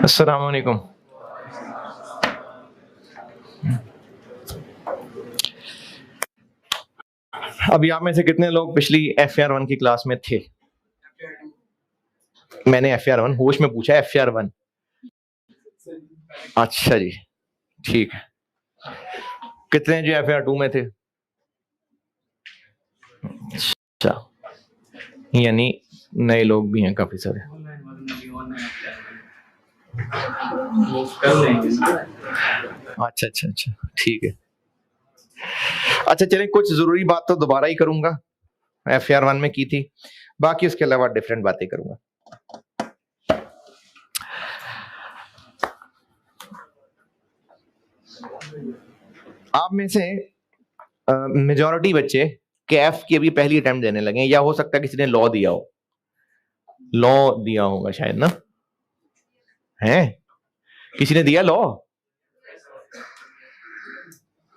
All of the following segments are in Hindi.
अस्सलाम वालेकुम। अभी आप में से कितने लोग पिछली FR1 की क्लास में थे? मैंने FR1 होश में पूछा, FR1। अच्छा जी, ठीक है। कितने जो FR2 में थे? अच्छा, यानी नए लोग भी हैं काफी सारे। अच्छा अच्छा अच्छा, ठीक है। अच्छा चलिए, कुछ जरूरी बात तो दोबारा ही करूंगा, FR1 में की थी, बाकी उसके अलावा डिफरेंट बातें करूंगा। आप में से मेजॉरिटी बच्चे कैफ की अभी पहली अटेम्प्ट देने लगे हैं, या हो सकता है किसी ने लॉ दिया हो, लॉ दिया होगा शायद ना, है किसी ने दिया लॉ?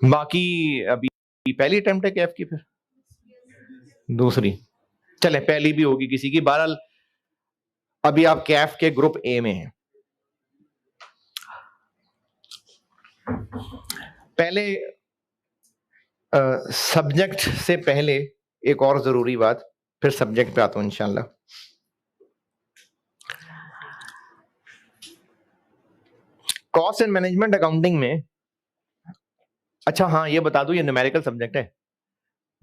बाकी अभी पहली अटेम्प्ट है कैफ की, फिर दूसरी, चले पहली भी होगी किसी की। बहरहाल अभी आप कैफ के ग्रुप ए में हैं। पहले सब्जेक्ट से पहले एक और जरूरी बात, फिर सब्जेक्ट पे आता हूं इंशाल्लाह। कॉस्ट एंड मैनेजमेंट अकाउंटिंग में, अच्छा हाँ ये बता दूं, ये न्यूमेरिकल सब्जेक्ट है।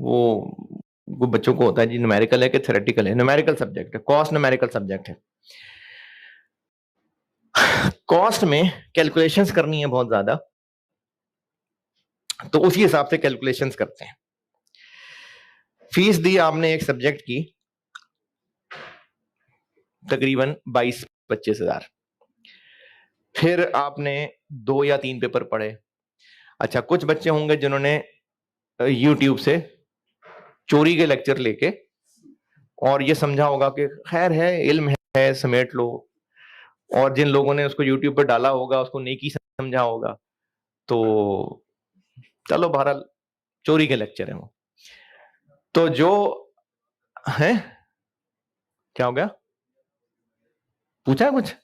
वो बच्चों को होता है जी, न्यूमेरिकल है कि थ्योरेटिकल है? न्यूमेरिकल सब्जेक्ट है, कॉस्ट न्यूमेरिकल सब्जेक्ट है। कॉस्ट में कैलकुलेशंस करनी है बहुत ज्यादा, तो उसी हिसाब से कैलकुलेशंस करते हैं। फीस दी आपने एक सब्जेक्ट की तकरीबन 22-25 हजार, फिर आपने 2 या 3 पेपर पढ़े। अच्छा, कुछ बच्चे होंगे जिन्होंने YouTube से चोरी के लेक्चर लेके और ये समझा होगा कि खैर है, इल्म है, समेट लो, और जिन लोगों ने उसको YouTube पर डाला होगा उसको नेकी समझा होगा, तो चलो बहरहाल चोरी के लेक्चर है वो। तो जो है, क्या हो गया, पूछा है कुछ?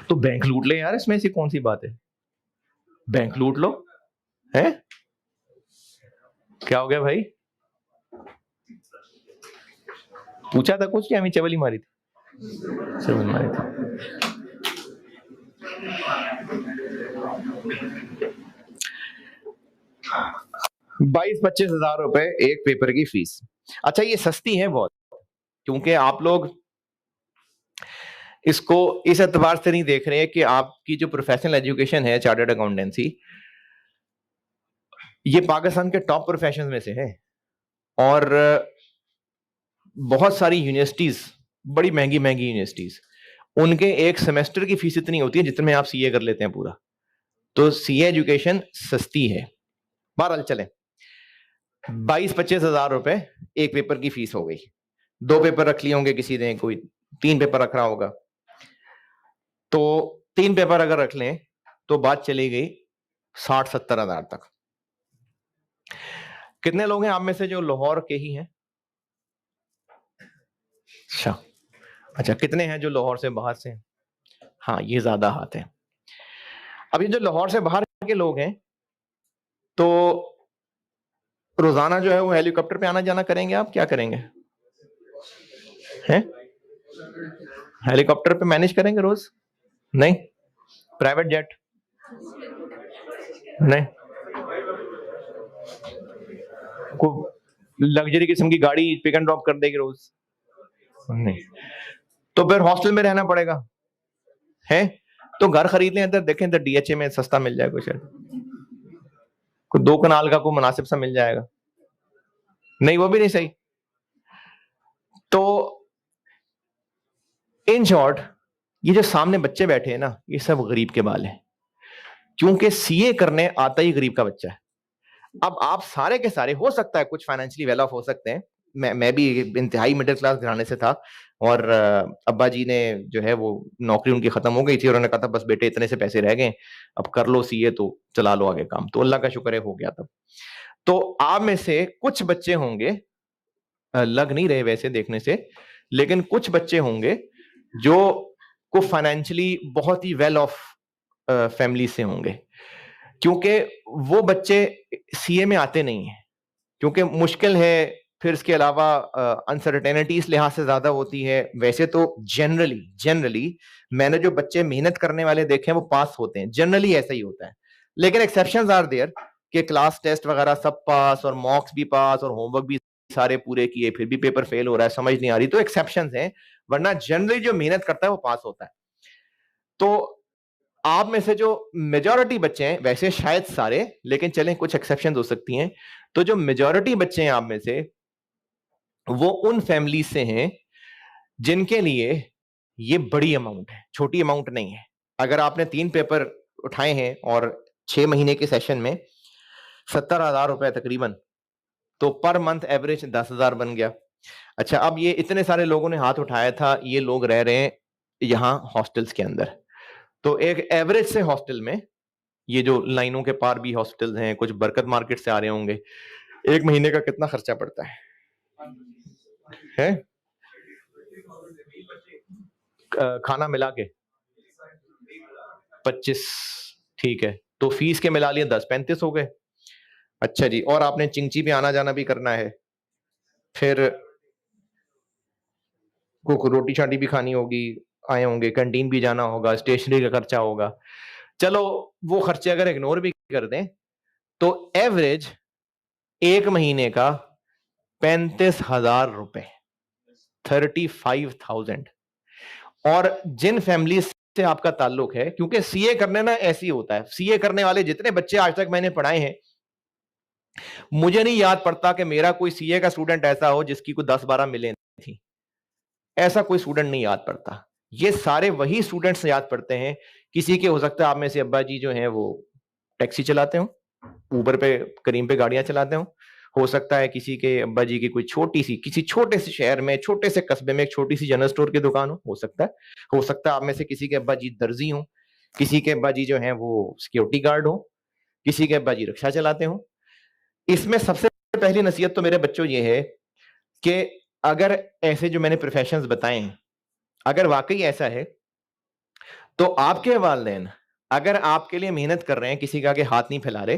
तो बैंक लूट ले यार, इसमें ऐसी कौन सी बात है, बैंक लूट लो, है क्या हो गया भाई? पूछा था कुछ या हमें चवली मारी थी? चवल मारी थी। 22-25 हजार रुपए एक पेपर की फीस। अच्छा, ये सस्ती है बहुत, क्योंकि आप लोग इसको इस एतबार से नहीं देख रहे हैं कि आपकी जो प्रोफेशनल एजुकेशन है, चार्टर्ड अकाउंटेंसी, ये पाकिस्तान के टॉप प्रोफेशन में से है, और बहुत सारी यूनिवर्सिटीज, बड़ी महंगी महंगी यूनिवर्सिटीज, उनके एक सेमेस्टर की फीस इतनी होती है जितने आप सीए कर लेते हैं पूरा। तो सीए एजुकेशन सस्ती है। बहरहाल चले, 22-25 हजार रुपए एक पेपर की फीस हो गई। 2 पेपर रख लिए होंगे किसी ने, कोई 3 पेपर रख रहा होगा, तो 3 पेपर अगर रख लें तो बात चली गई 60-70 हजार तक। कितने लोग हैं आप में से जो लाहौर के ही हैं? अच्छा अच्छा, कितने हैं जो लाहौर से बाहर से? हाँ, ये ज्यादा हाथ है। अब ये जो लाहौर से बाहर के लोग हैं, तो रोजाना जो है वो हेलीकॉप्टर पे आना जाना करेंगे, आप क्या करेंगे हैं? हेलीकॉप्टर पे मैनेज करेंगे रोज? नहीं? Private jet? नहीं? को लग्जरी किस्म की गाड़ी पिक एंड ड्रॉप कर देगी रोज? नहीं? तो फिर हॉस्टल में रहना पड़ेगा, है? तो घर खरीद लें, इधर देखें, इधर DHA में सस्ता मिल जाएगा शायद, कोई 2 कनाल का कोई मुनासिब सा मिल जाएगा। नहीं, वो भी नहीं सही। तो इन शॉर्ट, ये जो सामने बच्चे बैठे हैं ना, ये सब गरीब के बाल हैं, क्योंकि सीए करने आता ही गरीब का बच्चा है। अब आप सारे के सारे, हो सकता है कुछ फाइनेंशियली वेल ऑफ हो सकते हैं, मैं भी इंतहाई मिडिल क्लास घराने से था, और अब्बा जी ने जो है वो नौकरी उनकी खत्म हो गई थी, और उन्होंने कहा था बस बेटे इतने से पैसे रह गए, अब कर लो सीए तो चला लो आगे काम, तो अल्लाह का शुक्र है हो गया तब। तो आप में से कुछ बच्चे होंगे, लग नहीं रहे वैसे देखने से, लेकिन कुछ बच्चे होंगे जो को फाइनेंशियली बहुत ही वेल ऑफ फैमिली से होंगे, क्योंकि वो बच्चे सीए में आते नहीं है, क्योंकि मुश्किल है, फिर इसके अलावा अनसर्टेनिटी इस लिहाज से ज्यादा होती है। वैसे तो जनरली मैंने जो बच्चे मेहनत करने वाले देखे हैं वो पास होते हैं, जनरली ऐसा ही होता है, लेकिन एक्सेप्शंस आर देयर कि क्लास टेस्ट वगैरह सब पास और मॉक्स भी पास और होमवर्क भी सारे पूरे किए, फिर भी पेपर फेल हो रहा है, समझ नहीं आ रही, तो एक्सेप्शंस हैं, वरना जनरली जो मेहनत करता है वो पास होता है। तो आप में से जो मेजॉरिटी बच्चे हैं, वैसे शायद सारे, लेकिन चलें कुछ एक्सेप्शन हो सकती हैं, तो जो मेजॉरिटी बच्चे हैं आप में से, वो उन फैमिली से हैं जिनके लिए ये बड़ी अमाउंट है, छोटी अमाउंट नहीं है। अगर आपने 3 पेपर उठाए हैं और 6 महीने के सेशन में 70,000 रुपए तकरीबन, तो पर मंथ एवरेज 10,000 बन गया। अच्छा, अब ये इतने सारे लोगों ने हाथ उठाया था, ये लोग रह रहे हैं यहाँ हॉस्टल्स के अंदर, तो एक एवरेज से हॉस्टल में, ये जो लाइनों के पार भी हॉस्टल्स हैं, कुछ बरकत मार्केट से आ रहे होंगे, एक महीने का कितना खर्चा पड़ता है? खाना मिला के 25, ठीक है, तो फीस के मिला लिए 10-35 हो गए। अच्छा जी, और आपने चिंची पे आना जाना भी करना है, फिर को रोटी शाटी भी खानी होगी, आए होंगे, कैंटीन भी जाना होगा, स्टेशनरी का खर्चा होगा। चलो वो खर्चे अगर इग्नोर भी कर दें, तो एवरेज एक महीने का 35,000 रुपए, 35,000। और जिन फैमिली से आपका ताल्लुक है, क्योंकि सीए करने ना ऐसी होता है, सीए करने वाले जितने बच्चे आज तक मैंने पढ़ाए हैं, मुझे नहीं याद पड़ता कि मेरा कोई सीए का स्टूडेंट ऐसा हो जिसकी कोई 10-12 मिले थी, ऐसा कोई स्टूडेंट नहीं याद पड़ता। ये सारे वही स्टूडेंट्स याद पड़ते हैं। किसी के हो सकता है आप में से अब्बा जी जो हैं वो टैक्सी चलाते हो, ऊबर पे, करीम पे गाड़ियां चलाते हो सकता है किसी के अब्बा जी की कोई छोटी सी, किसी छोटे से शहर में, छोटे से कस्बे में एक छोटी सी जनरल स्टोर की दुकान हो सकता है। हो सकता है आप में से किसी के अब्बा जी दर्जी हो, किसी के अब्बा जी जो है वो सिक्योरिटी गार्ड हो, किसी के अब्बा जी रिक्शा चलाते हो। इसमें सबसे पहली नसीहत तो मेरे बच्चों ये है कि अगर ऐसे जो मैंने प्रोफेशंस बताए हैं, अगर वाकई ऐसा है, तो आपके वालिदैन अगर आपके लिए मेहनत कर रहे हैं, किसी का आगे हाथ नहीं फैला रहे,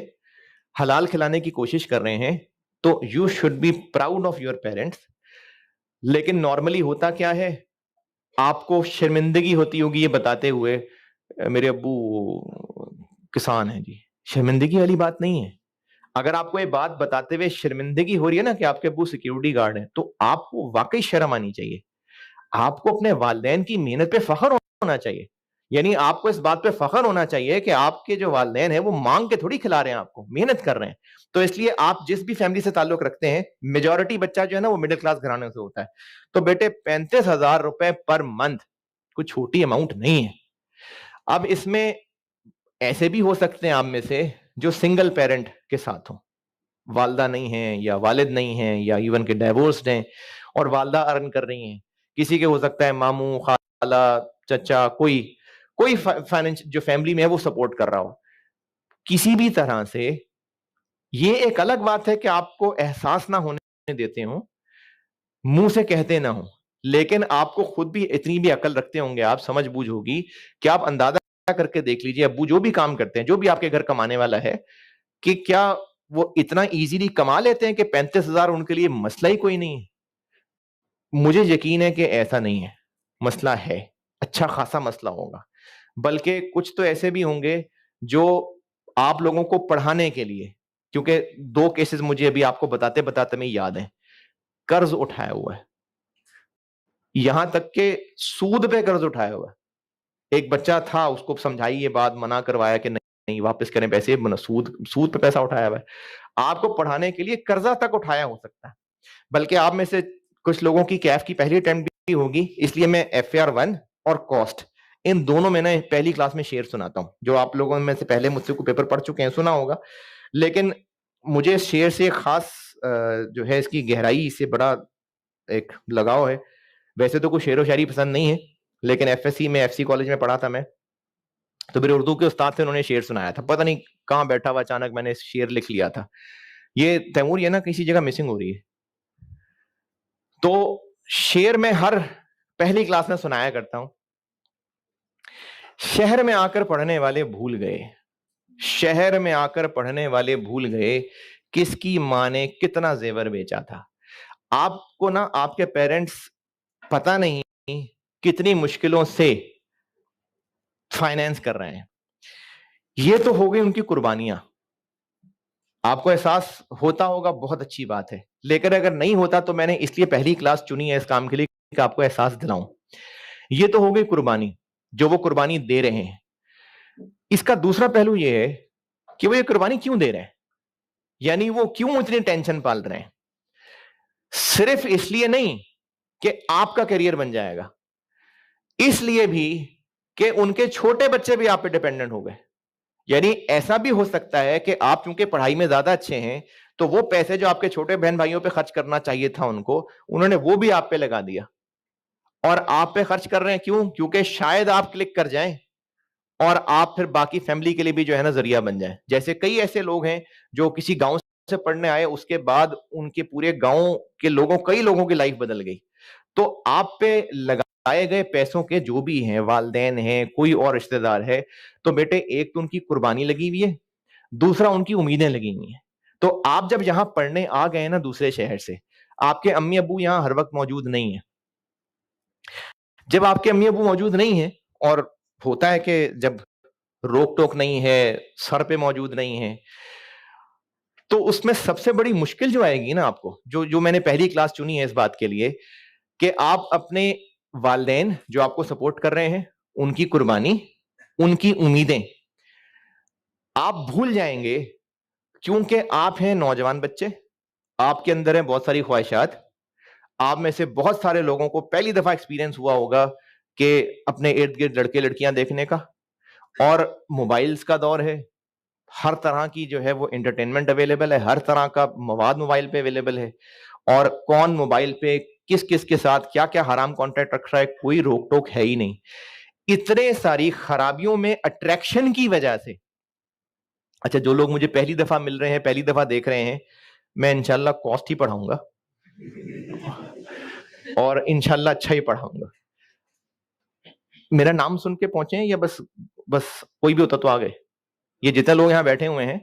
हलाल खिलाने की कोशिश कर रहे हैं, तो you should be proud of your parents. लेकिन नॉर्मली होता क्या है, आपको शर्मिंदगी होती होगी ये बताते हुए, मेरे अब्बू किसान हैं जी, शर्मिंदगी वाली बात नहीं है। अगर आपको ये बात बताते हुए शर्मिंदगी हो रही है ना कि आपके अब्बू सिक्योरिटी गार्ड हैं, तो आपको वाकई शर्म आनी चाहिए। आपको अपने वालिदैन की मेहनत पे फख्र होना चाहिए। यानी आपको इस बात पे फख्र होना चाहिए कि आपके जो वालिदैन हैं वो मांग के थोड़ी खिला रहे हैं आपको, मेहनत कर रहे हैं। तो इसलिए आप जिस भी फैमिली से ताल्लुक रखते हैं, मेजॉरिटी बच्चा जो है ना वो मिडिल क्लास घराने से होता है, तो बेटे 35,000 रुपए पर मंथ कोई छोटी अमाउंट नहीं है। अब इसमें ऐसे भी हो सकते हैं आप में से जो सिंगल पेरेंट के साथ हो, वालदा नहीं है या वालिद नहीं है या इवन के डाइवोर्स्ड हैं और वालदा अर्न कर रही हैं। किसी के हो सकता है मामू, खाला, चचा, कोई कोई फाइनेंस जो फैमिली में है वो सपोर्ट कर रहा हो। किसी भी तरह से ये एक अलग बात है कि आपको एहसास ना होने देते हो, मुंह से कहते ना हो, लेकिन आपको खुद भी इतनी भी अकल रखते होंगे, आप समझ बूझ होगी कि आप अंदाजा करके देख लीजिए, अब्बू जो भी काम करते हैं, जो भी आपके घर कमाने वाला है, कि क्या वो इतना इजीली कमा लेते हैं कि 35,000 उनके लिए मसला ही कोई नहीं है? मुझे यकीन है कि ऐसा नहीं है, मसला है, अच्छा खासा मसला होगा। बल्कि कुछ तो ऐसे भी होंगे जो आप लोगों को पढ़ाने के लिए, क्योंकि 2 केसेस मुझे अभी आपको बताते-बताते में याद है, कर्ज उठाया हुआ है। यहां तक के सूद पे कर्ज उठाया हुआ है। एक बच्चा था, उसको समझाई ये बात, मना करवाया कि नहीं, नहीं वापस करें पैसे, सूद सूद पे पैसा उठाया हुआ है। आपको पढ़ाने के लिए कर्जा तक उठाया हो सकता है। बल्कि आप में से कुछ लोगों की कैफ की पहली अटेम्प्ट भी होगी, इसलिए मैं FAR 1 और कॉस्ट इन दोनों में ना पहली क्लास में शेर सुनाता हूं। जो आप लोगों में से पहले मुझसे को पेपर पढ़ चुके हैं सुना होगा, लेकिन मुझे शेर से खास जो है इसकी गहराई से बड़ा एक लगाव है। वैसे तो कुछ शेर व शायरी पसंद नहीं है, लेकिन FSC में FC कॉलेज में पढ़ा था मैं, तो मेरे उर्दू के उस्ताद से उन्होंने शेर सुनाया था। पता नहीं कहाँ बैठा हुआ अचानक मैंने शेर लिख लिया था। ये तैमूर ये ना किसी जगह मिसिंग हो रही है। तो शेर में हर पहली क्लास में सुनाया करता हूं, शहर में आकर पढ़ने वाले भूल गए, शहर में आकर पढ़ने वाले भूल गए, किसकी मां ने कितना जेवर बेचा था। आपको ना आपके पेरेंट्स पता नहीं कितनी मुश्किलों से फाइनेंस कर रहे हैं। ये तो हो गई उनकी कुर्बानियां। आपको एहसास होता होगा, बहुत अच्छी बात है, लेकिन अगर नहीं होता तो मैंने इसलिए पहली क्लास चुनी है इस काम के लिए कि आपको एहसास दिलाऊं। ये तो हो गई कुर्बानी, जो वो कुर्बानी दे रहे हैं। इसका दूसरा पहलू ये है कि वो ये कुर्बानी क्यों दे रहे हैं, यानी वो क्यों इतनी टेंशन पाल रहे हैं। सिर्फ इसलिए नहीं कि आपका करियर बन जाएगा, इसलिए भी कि उनके छोटे बच्चे भी आप पे डिपेंडेंट हो गए। यानी ऐसा भी हो सकता है कि आप चूंकि पढ़ाई में ज्यादा अच्छे हैं, तो वो पैसे जो आपके छोटे बहन भाइयों पे खर्च करना चाहिए था उनको, उन्होंने वो भी आप पे लगा दिया। और आप पे खर्च कर रहे हैं क्यों? क्योंकि शायद आप क्लिक कर जाएं और आप फिर बाकी फैमिली के लिए भी जो है ना जरिया बन जाए। जैसे कई ऐसे लोग हैं जो किसी गांव से पढ़ने आए, उसके बाद उनके पूरे गांव के लोगों, कई लोगों की लाइफ बदल गई। तो आप पे लगाए गए पैसों के जो भी हैं, वालदेन हैं, कोई और रिश्तेदार है, तो बेटे एक तो उनकी कुर्बानी लगी हुई है, दूसरा उनकी उम्मीदें लगी हुई हैं। तो आप जब यहां पढ़ने आ गए ना दूसरे शहर से, आपके अम्मी अबू यहां हर वक्त मौजूद नहीं है। जब आपके अम्मी अबू मौजूद नहीं है, और होता है कि जब रोक टोक नहीं है, सर पे मौजूद नहीं है, तो उसमें सबसे बड़ी मुश्किल जो आएगी ना आपको, जो जो मैंने पहली क्लास चुनी है इस बात के लिए, कि आप अपने वालदेन जो आपको सपोर्ट कर रहे हैं, उनकी कुर्बानी, उनकी उम्मीदें आप भूल जाएंगे। क्योंकि आप हैं नौजवान बच्चे, आपके अंदर है बहुत सारी ख्वाहिशात। आप में से बहुत सारे लोगों को पहली दफा एक्सपीरियंस हुआ होगा कि अपने इर्द गिर्द लड़के लड़कियां देखने का, और मोबाइल्स का दौर है, हर तरह की जो है वो एंटरटेनमेंट अवेलेबल है, हर तरह का मवाद मोबाइल पे अवेलेबल है, और कौन मोबाइल पे किस किस के साथ क्या क्या हराम कॉन्टेक्ट रख रहा है, कोई रोक टोक है ही नहीं। इतने सारी खराबियों में अट्रैक्शन की वजह से, अच्छा जो लोग मुझे पहली दफा मिल रहे हैं, पहली दफा देख रहे हैं, मैं इंशाल्लाह कॉस्ट ही पढ़ाऊंगा और इंशाल्लाह अच्छा ही पढ़ाऊंगा। मेरा नाम सुन के पहुंचे हैं या बस बस कोई भी होता तो आ गए? ये जितने लोग यहाँ बैठे हुए हैं,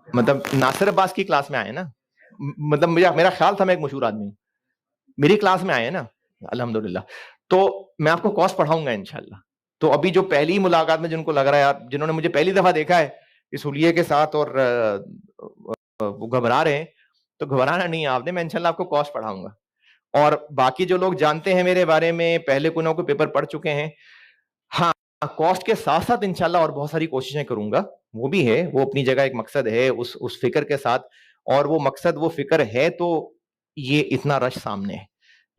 मतलब नासिर अब्बास की क्लास में आए ना, मतलब मेरा ख्याल था मैं एक मशहूर आदमी हूं, मेरी क्लास में आए ना, अल्हम्दुलिल्लाह। तो मैं आपको कॉस्ट पढ़ाऊंगा इंशाल्लाह। तो अभी जो पहली मुलाकात में जिनको लग रहा है यार, जिन्होंने मुझे पहली दफा देखा है इस हुलिये के साथ और वो घबरा रहे हैं, तो घबराना नहीं है आपने, मैं इंशाल्लाह आपको कॉस्ट पढ़ाऊंगा। और बाकी जो लोग जानते हैं मेरे बारे में, पहले कोई ना कोई पेपर पढ़ चुके हैं, हाँ कॉस्ट के साथ साथ इंशाल्लाह और बहुत सारी कोशिशें करूंगा। वो भी है, वो अपनी जगह एक मकसद है उस फिक्र के साथ, और वो मकसद वो फिक्र है तो ये इतना रश सामने है।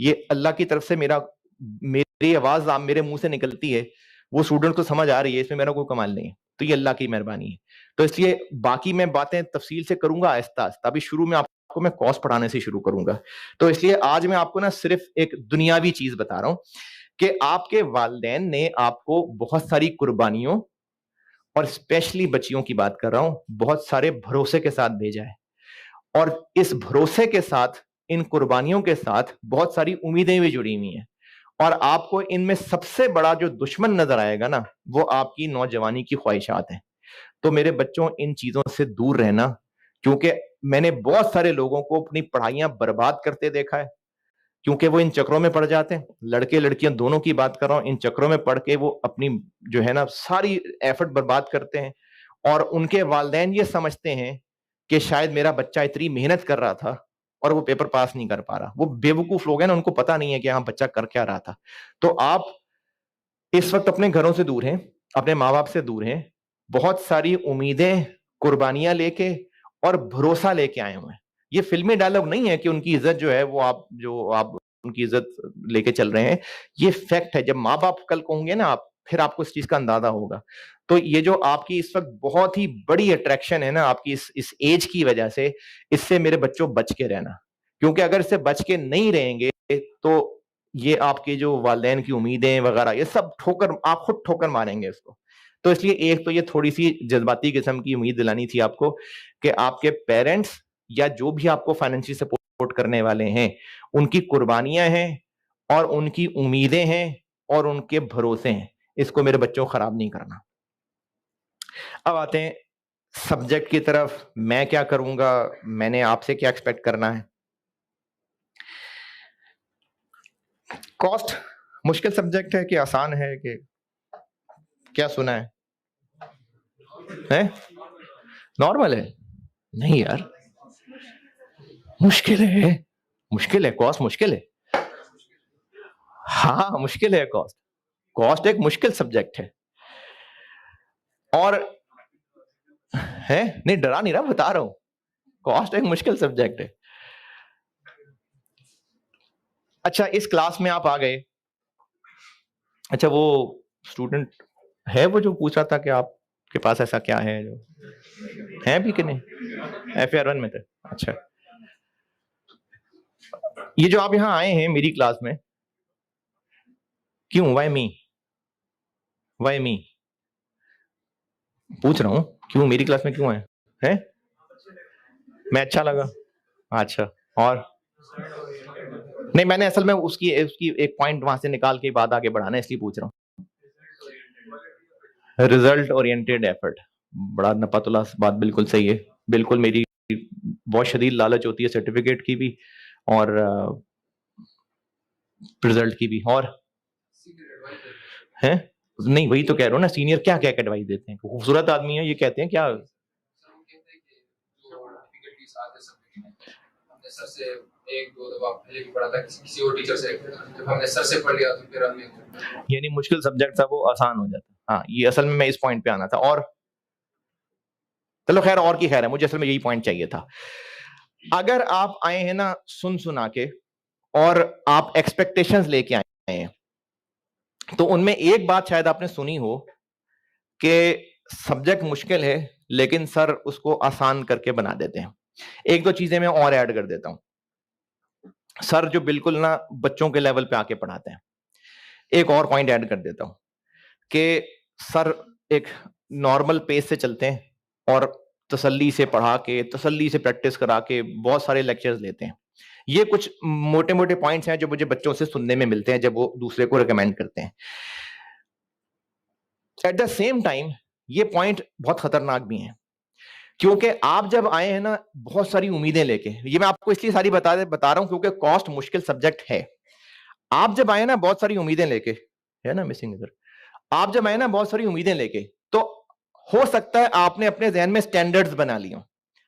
ये अल्लाह की तरफ से मेरी आवाज आप मेरे मुंह से निकलती है, वो स्टूडेंट को समझ आ रही है, इसमें मेरा कोई कमाल नहीं है, तो ये अल्लाह की मेहरबानी है। तो इसलिए बाकी मैं बातें तफसील से करूंगा आहिस्ता आहिस्ता, अभी शुरू में आपको मैं कॉस्ट पढ़ाने से शुरू करूंगा। तो इसलिए आज मैं आपको ना सिर्फ एक दुनियावी चीज बता रहा हूं कि आपके वालिदैन ने आपको बहुत सारी कुर्बानियों, और स्पेशली बच्चियों की बात कर रहा हूं, बहुत सारे भरोसे के साथ भेजा है। और इस भरोसे के साथ, इन कुर्बानियों के साथ बहुत सारी उम्मीदें भी जुड़ी हुई हैं। और आपको इनमें सबसे बड़ा जो दुश्मन नजर आएगा ना, वो आपकी नौजवानी की ख्वाहिशात है। तो मेरे बच्चों, इन चीजों से दूर रहना, क्योंकि मैंने बहुत सारे लोगों को अपनी पढ़ाइयां बर्बाद करते देखा है, क्योंकि वो इन चक्रों में पड़ जाते हैं। लड़के लड़कियां दोनों की बात कर रहा हूं, इन चक्रों में पड़ के वो अपनी जो है ना सारी एफर्ट बर्बाद करते हैं, और उनके वालिदैन ये समझते हैं कि शायद मेरा बच्चा इतनी मेहनत कर रहा था और वो पेपर पास नहीं कर पा रहा। वो बेवकूफ लोग हैं ना, उनको पता नहीं है कि हाँ बच्चा कर क्या रहा था। तो आप इस वक्त अपने घरों से दूर हैं, अपने माँ बाप से दूर हैं, बहुत सारी उम्मीदें, कुर्बानियां लेके और भरोसा लेके आए हुए हैं। ये फिल्मी डायलॉग नहीं है कि उनकी इज्जत जो है वो आप उनकी इज्जत लेके चल रहे हैं। ये फैक्ट है, जब माँ बाप कल को होंगे ना आप, फिर आपको इस चीज का अंदाजा होगा। तो ये जो आपकी इस वक्त बहुत ही बड़ी अट्रैक्शन है ना आपकी इस एज की वजह से, इससे मेरे बच्चों बच के रहना। क्योंकि अगर इससे बच के नहीं रहेंगे तो ये आपके जो वालिदैन की उम्मीदें वगैरह, ये सब ठोकर, आप खुद ठोकर मारेंगे इसको। तो इसलिए एक तो ये थोड़ी सी जज्बाती किस्म की उम्मीद दिलानी थी आपको कि आपके पेरेंट्स या जो भी आपको फाइनेंशियल सपोर्ट करने वाले हैं, उनकी कुर्बानियां हैं और उनकी उम्मीदें हैं और उनके भरोसे हैं, इसको मेरे बच्चों को खराब नहीं करना। अब आते हैं सब्जेक्ट की तरफ। मैं क्या करूंगा, मैंने आपसे क्या एक्सपेक्ट करना है। कॉस्ट मुश्किल सब्जेक्ट है कि आसान है, कि क्या सुना है? नॉर्मल है? नहीं यार, मुश्किल है, मुश्किल है, कॉस्ट मुश्किल है। हाँ मुश्किल है कॉस्ट। कॉस्ट एक मुश्किल सब्जेक्ट है। और है नहीं, डरा नहीं रहा, बता रहा हूं, कॉस्ट एक मुश्किल सब्जेक्ट है। अच्छा, इस क्लास में आप आ गए। अच्छा, वो स्टूडेंट है वो जो पूछ रहा था कि आपके पास ऐसा क्या है, जो है भी कि नहीं, FAR 1 में थे? अच्छा, ये जो आप यहां आए हैं मेरी क्लास में, क्यों? Why me? वाई मी पूछ रहा हूं, क्यों मेरी क्लास में क्यों आए हैं? मैं अच्छा लगा? अच्छा, और नहीं, मैंने असल में उसकी उसकी एक पॉइंट वहां से निकाल के बात आगे बढ़ाना है, इसलिए पूछ रहा हूँ। रिजल्ट ओरिएंटेड एफर्ट, बड़ा नपातुला बात, बिल्कुल सही है। बिल्कुल, मेरी बहुत शदीद लालच होती है सर्टिफिकेट की भी और रिजल्ट की भी। और है नहीं, वही तो कह रहा हूँ ना, सीनियर क्या क्या एडवाइस देते हैं, खूबसूरत आदमी है, ये कहते हैं क्या? सर से एक दो दफा पहले भी पढ़ा था, किसी और टीचर से, जब हमने सर से पढ़ लिया तो फिर हमने, यानी मुश्किल सब्जेक्ट था वो आसान हो जाता। हाँ, ये असल में मैं इस पॉइंट पे आना था। और चलो खैर, और की खैर है, मुझे असल में यही पॉइंट चाहिए था। अगर आप आए हैं ना सुन सुना के, और आप एक्सपेक्टेशंस लेके आए हैं, तो उनमें एक बात शायद आपने सुनी हो कि सब्जेक्ट मुश्किल है लेकिन सर उसको आसान करके बना देते हैं। एक दो चीजें मैं और ऐड कर देता हूं। सर जो बिल्कुल ना बच्चों के लेवल पे आके पढ़ाते हैं। एक और पॉइंट ऐड कर देता हूं कि सर एक नॉर्मल पेस से चलते हैं और तसल्ली से पढ़ा के, तसल्ली से प्रैक्टिस करा के बहुत सारे लेक्चर्स लेते हैं। ये कुछ मोटे मोटे पॉइंट्स हैं जो मुझे बच्चों से सुनने में मिलते हैं जब वो दूसरे को रिकमेंड करते हैं। एट द सेम टाइम ये पॉइंट बहुत खतरनाक भी हैं, क्योंकि आप जब आए हैं ना बहुत सारी उम्मीदें लेके, ये मैं आपको इसलिए सारी बता रहा हूं क्योंकि कॉस्ट मुश्किल सब्जेक्ट है। आप जब आए ना बहुत सारी उम्मीदें लेके, है ना मिसिंग इधर, आप जब आए ना बहुत सारी उम्मीदें लेके, तो हो सकता है आपने अपने जहन में स्टैंडर्ड्स बना लिए हों।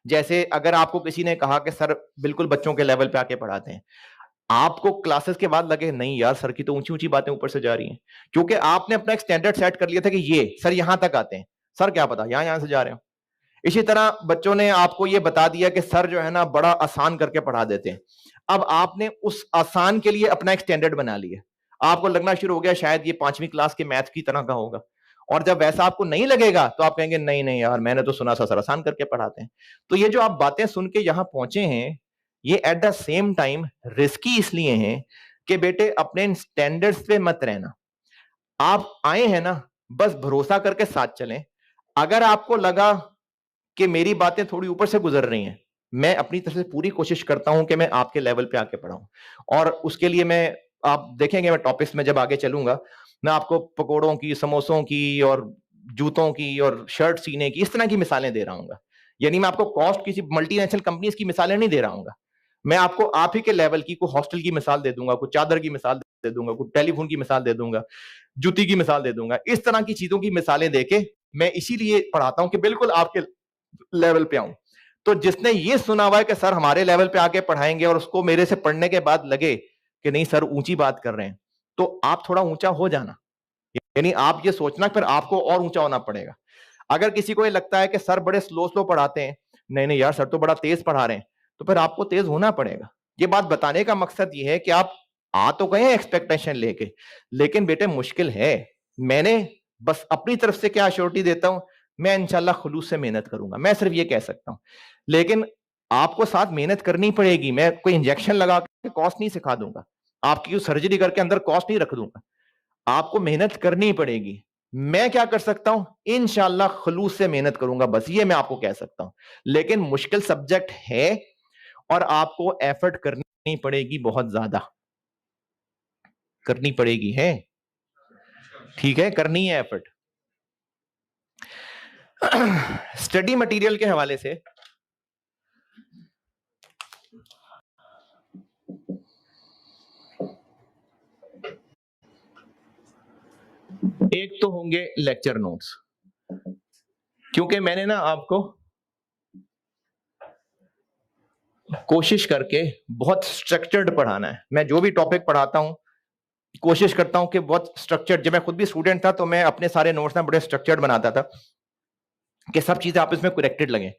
जैसे अगर आपको किसी ने कहा कि सर बिल्कुल बच्चों के लेवल पे आके पढ़ाते हैं, आपको क्लासेस के बाद लगे नहीं यार सर की तो ऊंची ऊंची बातें ऊपर से जा रही हैं, क्योंकि आपने अपना एक स्टैंडर्ड सेट कर लिया था कि ये सर यहां तक आते हैं, सर क्या पता यहां यहां से जा रहे हो। इसी तरह बच्चों ने आपको ये बता दिया कि सर जो है ना बड़ा आसान करके पढ़ा देते हैं। अब आपने उस आसान के लिए अपना एक स्टैंडर्ड बना लिया, आपको लगना शुरू हो गया शायद ये 5वीं क्लास के मैथ की तरह का होगा। और जब वैसा आपको नहीं लगेगा तो आप कहेंगे नहीं नहीं यार, मैंने तो सुना था सर आसान करके पढ़ाते हैं। तो ये जो आप बातें सुन के यहां पहुंचे हैं, ये at the same time risky इसलिए हैं कि बेटे अपने स्टैंडर्ड्स पे मत रहना। आप आए हैं ना, बस भरोसा करके साथ चलें। अगर आपको लगा कि मेरी बातें थोड़ी ऊपर से गुजर रही हैं, मैं अपनी तरफ से पूरी कोशिश करता हूं कि मैं आपके लेवल पे आके पढ़ाऊं। और उसके लिए मैं, आप देखेंगे मैं टॉपिक्स में जब आगे चलूंगा, मैं आपको पकोड़ों की, समोसों की और जूतों की और शर्ट सीने की, इस तरह की मिसालें दे रहा हूँ। यानी मैं आपको कॉस्ट किसी मल्टीनेशनल कंपनीज की मिसालें नहीं दे रहा हूँ। मैं आपको आप ही के लेवल की कोई हॉस्टल की मिसाल दे दूंगा, कोई चादर की मिसाल दे दूंगा, कोई टेलीफोन की मिसाल दे दूंगा, जूती की मिसाल दे दूंगा। इस तरह की चीजों की मिसालें देके मैं इसीलिए पढ़ाता हूं कि बिल्कुल आपके लेवल पे आऊं। तो जिसने ये सुना हुआ है कि सर हमारे लेवल पे आके पढ़ाएंगे और उसको मेरे से पढ़ने के बाद लगे कि नहीं सर ऊंची बात कर रहे हैं, तो आप थोड़ा ऊंचा हो जाना। यानी आप ये सोचना फिर आपको और ऊंचा होना पड़ेगा। अगर किसी को ये लगता है कि सर बड़े स्लो स्लो पढ़ाते हैं, नहीं नहीं यार सर तो बड़ा तेज पढ़ा रहे हैं, तो फिर आपको तेज होना पड़ेगा। ये बात बताने का मकसद ये है कि आप आ तो गए एक्सपेक्टेशन लेके, लेकिन बेटे मुश्किल है। मैंने बस अपनी तरफ से क्या अश्योरिटी देता हूं, मैं इंशाल्लाह खुलूस से मेहनत करूंगा, मैं सिर्फ ये कह सकता हूं। लेकिन आपको साथ मेहनत करनी पड़ेगी। मैं कोई इंजेक्शन लगा के कॉस्ट नहीं सिखा दूंगा, आपकी सर्जरी करके अंदर कॉस्ट नहीं रख दूंगा। आपको मेहनत करनी पड़ेगी। मैं क्या कर सकता हूं, इंशाल्लाह खुलूस से मेहनत करूंगा, बस ये मैं आपको कह सकता हूं। लेकिन मुश्किल सब्जेक्ट है और आपको एफर्ट करनी पड़ेगी बहुत ज्यादा। करनी पड़ेगी है, ठीक है, करनी है एफर्ट। स्टडी मटेरियल के हवाले से एक तो होंगे लेक्चर नोट्स, क्योंकि मैंने ना आपको कोशिश करके बहुत स्ट्रक्चर्ड पढ़ाना है। मैं जो भी टॉपिक पढ़ाता हूं कोशिश करता हूं कि बहुत स्ट्रक्चर्ड, जब मैं खुद भी स्टूडेंट था तो मैं अपने सारे नोट्स ना बड़े स्ट्रक्चर्ड बनाता था कि सब चीजें आपस में कनेक्टेड लगे।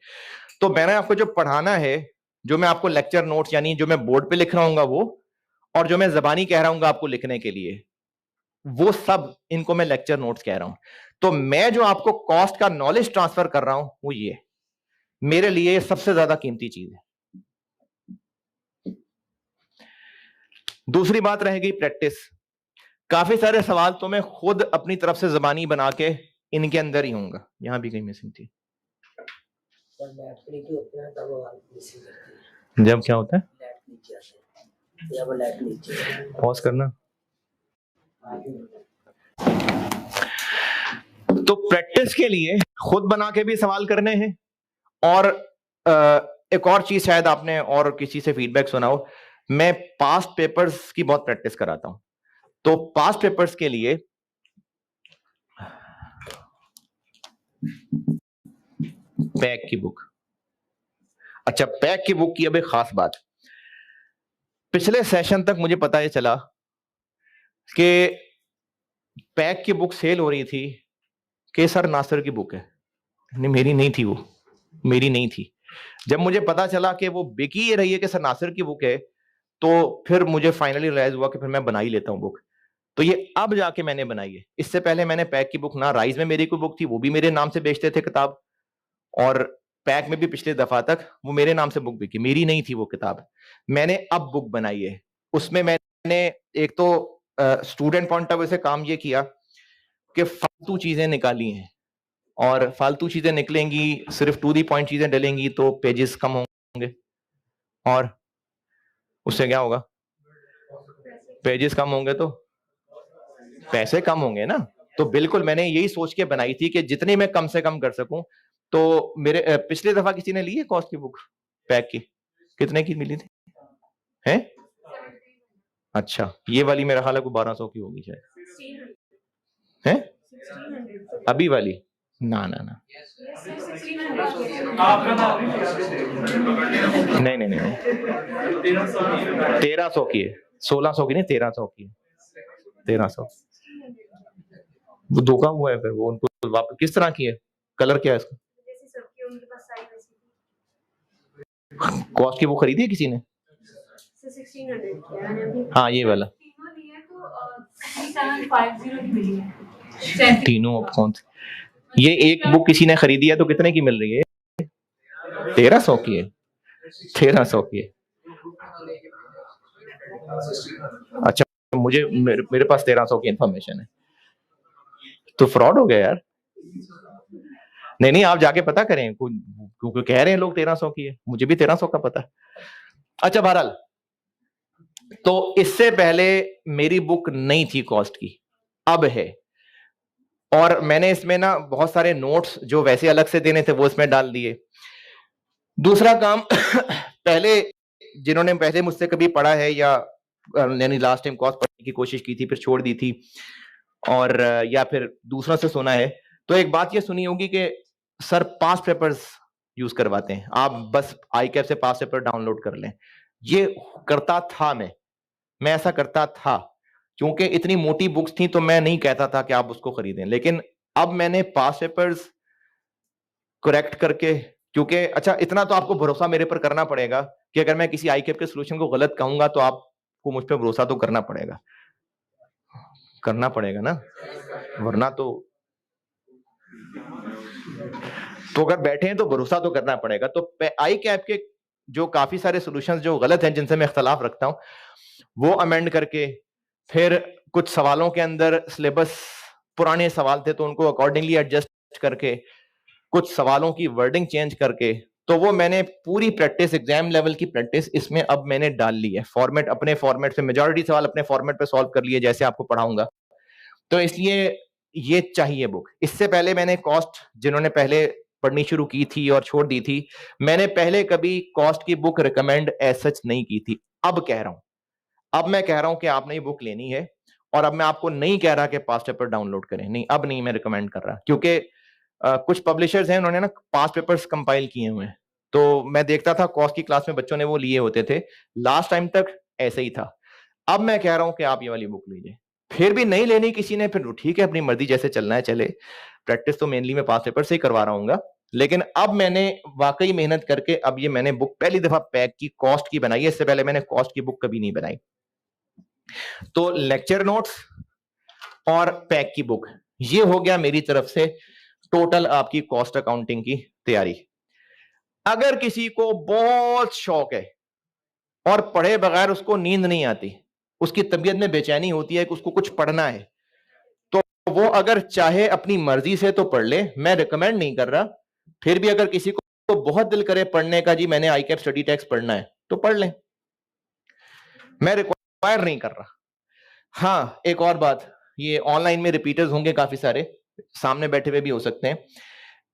तो मैंने आपको जो पढ़ाना है, जो मैं आपको लेक्चर नोट्स यानी जो मैं बोर्ड पे लिख रहा हूँ वो, और जो मैं जबानी कह रहा हूँ आपको लिखने के लिए, वो सब इनको मैं लेक्चर नोट्स कह रहा हूं। तो मैं जो आपको कॉस्ट का नॉलेज ट्रांसफर कर रहा हूं वो ये मेरे लिए सबसे ज्यादा कीमती चीज है। दूसरी बात रहेगी प्रैक्टिस। काफी सारे सवाल तो मैं खुद अपनी तरफ से जबानी बना के इनके अंदर ही होऊंगा। यहां भी कहीं मिसिंग थी। जब क्या होता है पॉज करना। तो प्रैक्टिस के लिए खुद बना के भी सवाल करने हैं, और एक और चीज शायद आपने और किसी से फीडबैक सुना हो, मैं पास्ट पेपर्स की बहुत प्रैक्टिस कराता हूं। तो पास्ट पेपर्स के लिए पैक की बुक, अच्छा पैक की बुक की अब एक खास बात, पिछले सेशन तक मुझे पता ये चला कि पैक की बुक सेल हो रही थी कि सर नासिर की बुक है। नहीं, मेरी नहीं थी, वो मेरी नहीं थी। जब मुझे पता चला कि वो बिकी ये रही है कि सर नासिर की बुक है, तो फिर मुझे फाइनली रियलाइज हुआ कि फिर मैं बना ही लेता हूं बुक। तो ये अब जाके मैंने बनाई है। इससे पहले मैंने पैक की बुक ना, राइज में मेरी कोई बुक थी वो भी मेरे नाम से बेचते थे किताब, और पैक में भी पिछले दफा तक वो मेरे नाम से बुक बिकी, मेरी नहीं थी वो किताब। मैंने अब बुक बनाई है, उसमें मैंने एक तो स्टूडेंट पॉइंट ऑफ व्यू से काम ये किया कि फालतू चीजें निकाली हैं, और फालतू चीजें निकलेंगी, सिर्फ टू दी पॉइंट चीजें डलेंगी तो पेजेस कम होंगे, और उससे क्या होगा, पेजेस कम होंगे तो पैसे कम होंगे ना। तो बिल्कुल मैंने यही सोच के बनाई थी कि जितने मैं कम से कम कर सकूं। तो मेरे पिछले दफा किसी ने ली है कॉस्ट की बुक पैक की, कितने की मिली थी हैं? अच्छा, ये वाली मेरा ख्याल है को 1200 की होगी शायद, है अभी वाली? ना ना ना, नहीं नहीं नहीं, 1300 की है, 1600 की नहीं, 1300 की है, 1300। वो धोखा हुआ है फिर, वो उनको वापस किस तरह की है, कलर क्या है इसका? कॉस्ट की वो खरीदी है किसी ने? हाँ ये वाला तीनों कौन सी? ये एक बुक किसी ने खरीदी है तो कितने की मिल रही है? 1300 की है, 1300 की है। अच्छा, मुझे मेरे पास 1300 की इंफॉर्मेशन है, तो फ्रॉड हो गया यार। नहीं नहीं, आप जाके पता करें, क्योंकि कह रहे हैं लोग 1300 की है, मुझे भी 1300 का पता है। अच्छा बहरहाल, तो इससे पहले मेरी बुक नहीं थी कॉस्ट की, अब है, और मैंने इसमें ना बहुत सारे नोट्स जो वैसे अलग से देने थे वो इसमें डाल दिए। दूसरा काम पहले जिन्होंने पहले मुझसे कभी पढ़ा है या यानी लास्ट टाइम कॉस्ट पढ़ने की कोशिश की थी फिर छोड़ दी थी, और या फिर दूसरों से सुना है, तो एक बात ये सुनी होगी कि सर पास्ट पेपर्स यूज करवाते हैं, आप बस आई कैप से पास्ट पेपर डाउनलोड कर लें। ये करता था मैं ऐसा करता था, क्योंकि इतनी मोटी बुक्स थी तो मैं नहीं कहता था कि आप उसको खरीदें, लेकिन अब मैंने पास्ट पेपर्स करेक्ट करके, क्योंकि अच्छा इतना तो आपको भरोसा मेरे पर करना पड़ेगा कि अगर मैं किसी आई कैप के सोल्यूशन को गलत कहूंगा तो आपको मुझ पर भरोसा तो करना पड़ेगा ना, वरना तो अगर बैठे हैं तो भरोसा तो करना पड़ेगा। तो आई कैप के जो काफी सारे सॉल्यूशंस जो गलत हैं जिनसे मैं इख्तलाफ रखता हूं वो अमेंड करके, फिर कुछ सवालों के अंदर सिलेबस पुराने सवाल थे तो उनको अकॉर्डिंगली एडजस्ट करके, कुछ सवालों की वर्डिंग चेंज करके, तो वो मैंने पूरी प्रैक्टिस, एग्जाम लेवल की प्रैक्टिस इसमें अब मैंने डाल ली है। फॉर्मेट अपने फॉर्मेट से, मेजॉरिटी सवाल अपने फॉर्मेट पे सॉल्व कर लिए जैसे आपको पढ़ाऊंगा। तो इसलिए ये चाहिए बुक। इससे पहले मैंने कॉस्ट, जिन्होंने पहले पढ़नी शुरू की थी और छोड़ दी थी, मैंने पहले कभी कॉस्ट की बुक रिकमेंड एज सच नहीं की थी। अब कह रहा हूं, अब मैं कह रहा हूं कि आपने ये बुक लेनी है, और अब मैं आपको नहीं कह रहा कि पास्ट पेपर डाउनलोड करें, नहीं, अब नहीं मैं रिकमेंड कर रहा, क्योंकि कुछ पब्लिशर्स हैं, उन्होंने ना पास्ट पेपर्स कंपाइल किए हुए हैं। तो मैं देखता था कॉस्ट की क्लास में बच्चों ने वो लिए होते थे, लास्ट टाइम तक ऐसे ही था। अब मैं कह रहा हूं कि आप ये वाली बुक लीजिए। फिर भी नहीं लेनी किसी ने, फिर ठीक है, अपनी मर्जी, जैसे चलना है चले। प्रैक्टिस तो मेनली मैं पास्ट पेपर से ही करवा रहा हूँ, लेकिन अब मैंने वाकई मेहनत करके अब ये मैंने बुक पहली दफा पैक की, कॉस्ट की बनाई है। इससे पहले मैंने कॉस्ट की बुक कभी नहीं बनाई। तो लेक्चर नोट्स और पैक की बुक, ये हो गया मेरी तरफ से टोटल आपकी कॉस्ट अकाउंटिंग की तैयारी। अगर किसी को बहुत शौक है और पढ़े बगैर उसको नींद नहीं आती, उसकी तबीयत में बेचैनी होती है कि उसको कुछ पढ़ना है, तो वो अगर चाहे अपनी मर्जी से तो पढ़ ले, मैं रिकमेंड नहीं कर रहा। फिर भी अगर किसी को बहुत दिल करे पढ़ने का, जी मैंने आईकैप स्टडी टेक्स्ट पढ़ना है, तो पढ़ ले, मैं रिक्वायर नहीं कर रहा। हाँ, एक और बात, ये ऑनलाइन में रिपीटर्स होंगे काफी सारे, सामने बैठे हुए भी हो सकते हैं।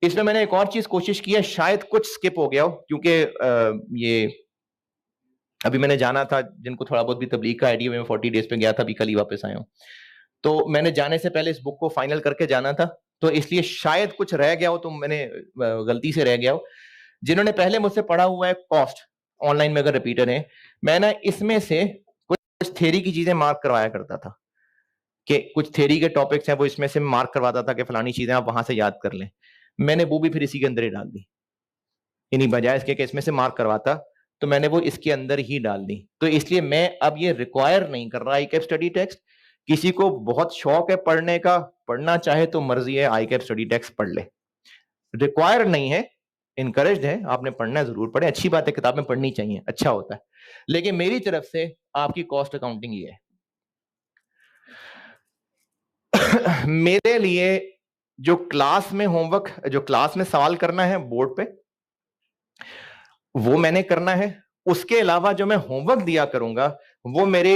इसमें मैंने एक और चीज कोशिश की है, शायद कुछ स्किप हो गया हो, क्योंकि ये अभी मैंने जाना था, जिनको थोड़ा बहुत भी तबलीग का आइडिया, मैं 40 डेज पे गया था, अभी कल ही वापस आया हूं। तो मैंने जाने से पहले इस बुक को फाइनल करके जाना था, तो इसलिए शायद कुछ रह गया हो, तो मैंने गलती से रह गया हो। जिन्होंने पहले मुझसे पढ़ा हुआ है कॉस्ट, ऑनलाइन में अगर रिपीटर है, मैं ना इसमें से कुछ थ्योरी की चीजें मार्क करवाया करता था, कि कुछ थ्योरी के टॉपिक्स हैं वो इसमें से मार्क करवाता था कि फलानी चीजें आप वहां से याद कर लें। मैंने वो भी फिर इसी के अंदर ही डाल दी, यानी बजाय इसके कि इसमें से मार्क करवाता, तो मैंने वो इसके अंदर ही डाल दी। तो इसलिए मैं अब ये रिक्वायर नहीं कर रहा आईकैप स्टडी टेक्स्ट। किसी को बहुत शौक है पढ़ने का, पढ़ना चाहे तो मर्जी है, आईकैप स्टडी टेक्स्ट पढ़ ले, रिक्वायर नहीं है, इनकरेज्ड है। आपने पढ़ना है जरूर पढ़े, अच्छी बात है, किताबें पढ़नी चाहिए, अच्छा होता है। लेकिन मेरी तरफ से आपकी कॉस्ट अकाउंटिंग ये है। मेरे लिए जो क्लास में होमवर्क, जो क्लास में सवाल करना है बोर्ड पे, वो मैंने करना है। उसके अलावा जो मैं होमवर्क दिया करूंगा वो मेरे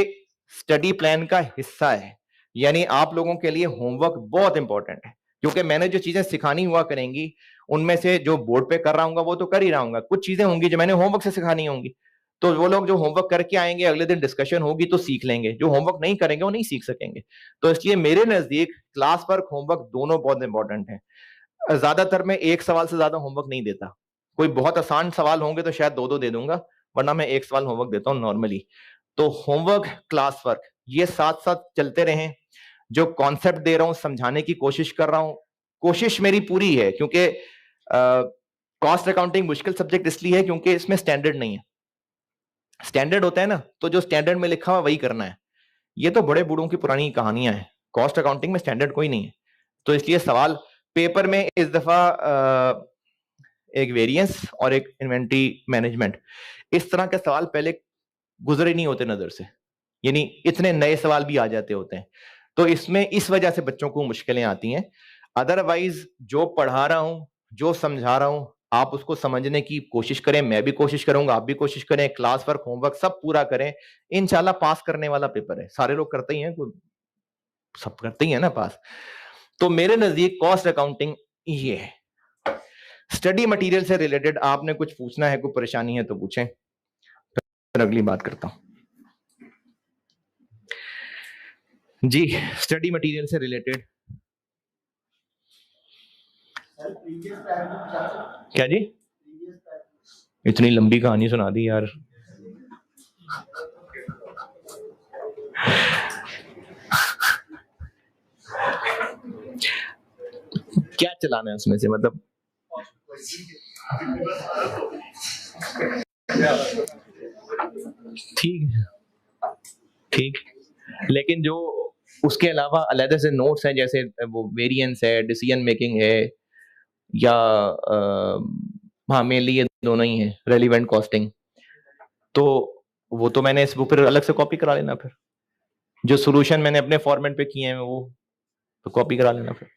स्टडी प्लान का हिस्सा है। यानी आप लोगों के लिए होमवर्क बहुत इंपॉर्टेंट है, क्योंकि मैंने जो चीजें सिखानी हुआ करेंगी, उनमें से जो बोर्ड पे कर रहा हूँ वो तो कर ही रहा हूँ, कुछ चीजें होंगी जो मैंने होमवर्क से सिखानी होंगी। तो वो लोग जो होमवर्क करके आएंगे, अगले दिन डिस्कशन होगी तो सीख लेंगे, जो होमवर्क नहीं करेंगे वो नहीं सीख सकेंगे। तो इसलिए मेरे नजदीक क्लास वर्क, होमवर्क दोनों बहुत इंपॉर्टेंट है। ज्यादातर मैं एक सवाल से ज्यादा होमवर्क नहीं देता। कोई बहुत आसान सवाल होंगे तो शायद दो दो दे दूंगा, वरना मैं एक सवाल होमवर्क देता हूँ नॉर्मली। तो होमवर्क, क्लास वर्क, ये साथ साथ चलते रहें। जो कॉन्सेप्ट दे रहा हूं समझाने की कोशिश कर रहा हूं, कोशिश मेरी पूरी है, क्योंकि कॉस्ट अकाउंटिंग मुश्किल सब्जेक्ट इसलिए है क्योंकि इसमें स्टैंडर्ड नहीं है। स्टैंडर्ड होता है ना, तो जो स्टैंडर्ड में लिखा हुआ वही करना है। ये तो बड़े बूढ़ों की पुरानी कहानियां हैं, कॉस्ट अकाउंटिंग में स्टैंडर्ड कोई नहीं है। तो इसलिए सवाल पेपर में इस दफा एक वेरिएंस और एक इन्वेंट्री मैनेजमेंट, इस तरह के सवाल पहले गुजरे नहीं होते नजर से, यानी इतने नए सवाल भी आ जाते होते हैं। तो इसमें इस वजह से बच्चों को मुश्किलें आती हैं। अदरवाइज जो पढ़ा रहा हूं, जो समझा रहा हूं, आप उसको समझने की कोशिश करें, मैं भी कोशिश करूंगा, आप भी कोशिश करें, क्लास वर्क, होमवर्क सब पूरा करें। इंशाल्लाह पास करने वाला पेपर है, सारे लोग करते ही हैं, सब करते ही है ना पास। तो मेरे नजदीक कॉस्ट अकाउंटिंग ये है। स्टडी मटेरियल से रिलेटेड आपने कुछ पूछना है, कोई परेशानी है तो पूछें, फिर अगली बात करता हूं। जी, स्टडी मटेरियल से रिलेटेड क्या जी? इतनी लंबी कहानी सुना दी यार। क्या चलाना है उसमें से, मतलब ठीक है, ठीक, लेकिन जो उसके अलावा अलग से नोट्स हैं, जैसे वो वेरिएंस है, डिसीजन मेकिंग है, या हाँ मेनली ये दोनों ही है, रेलिवेंट कॉस्टिंग, तो वो तो मैंने इस बुक पर अलग से कॉपी करा लेना। फिर जो सोल्यूशन मैंने अपने फॉर्मेट पे किए हैं वो तो कॉपी करा लेना फिर।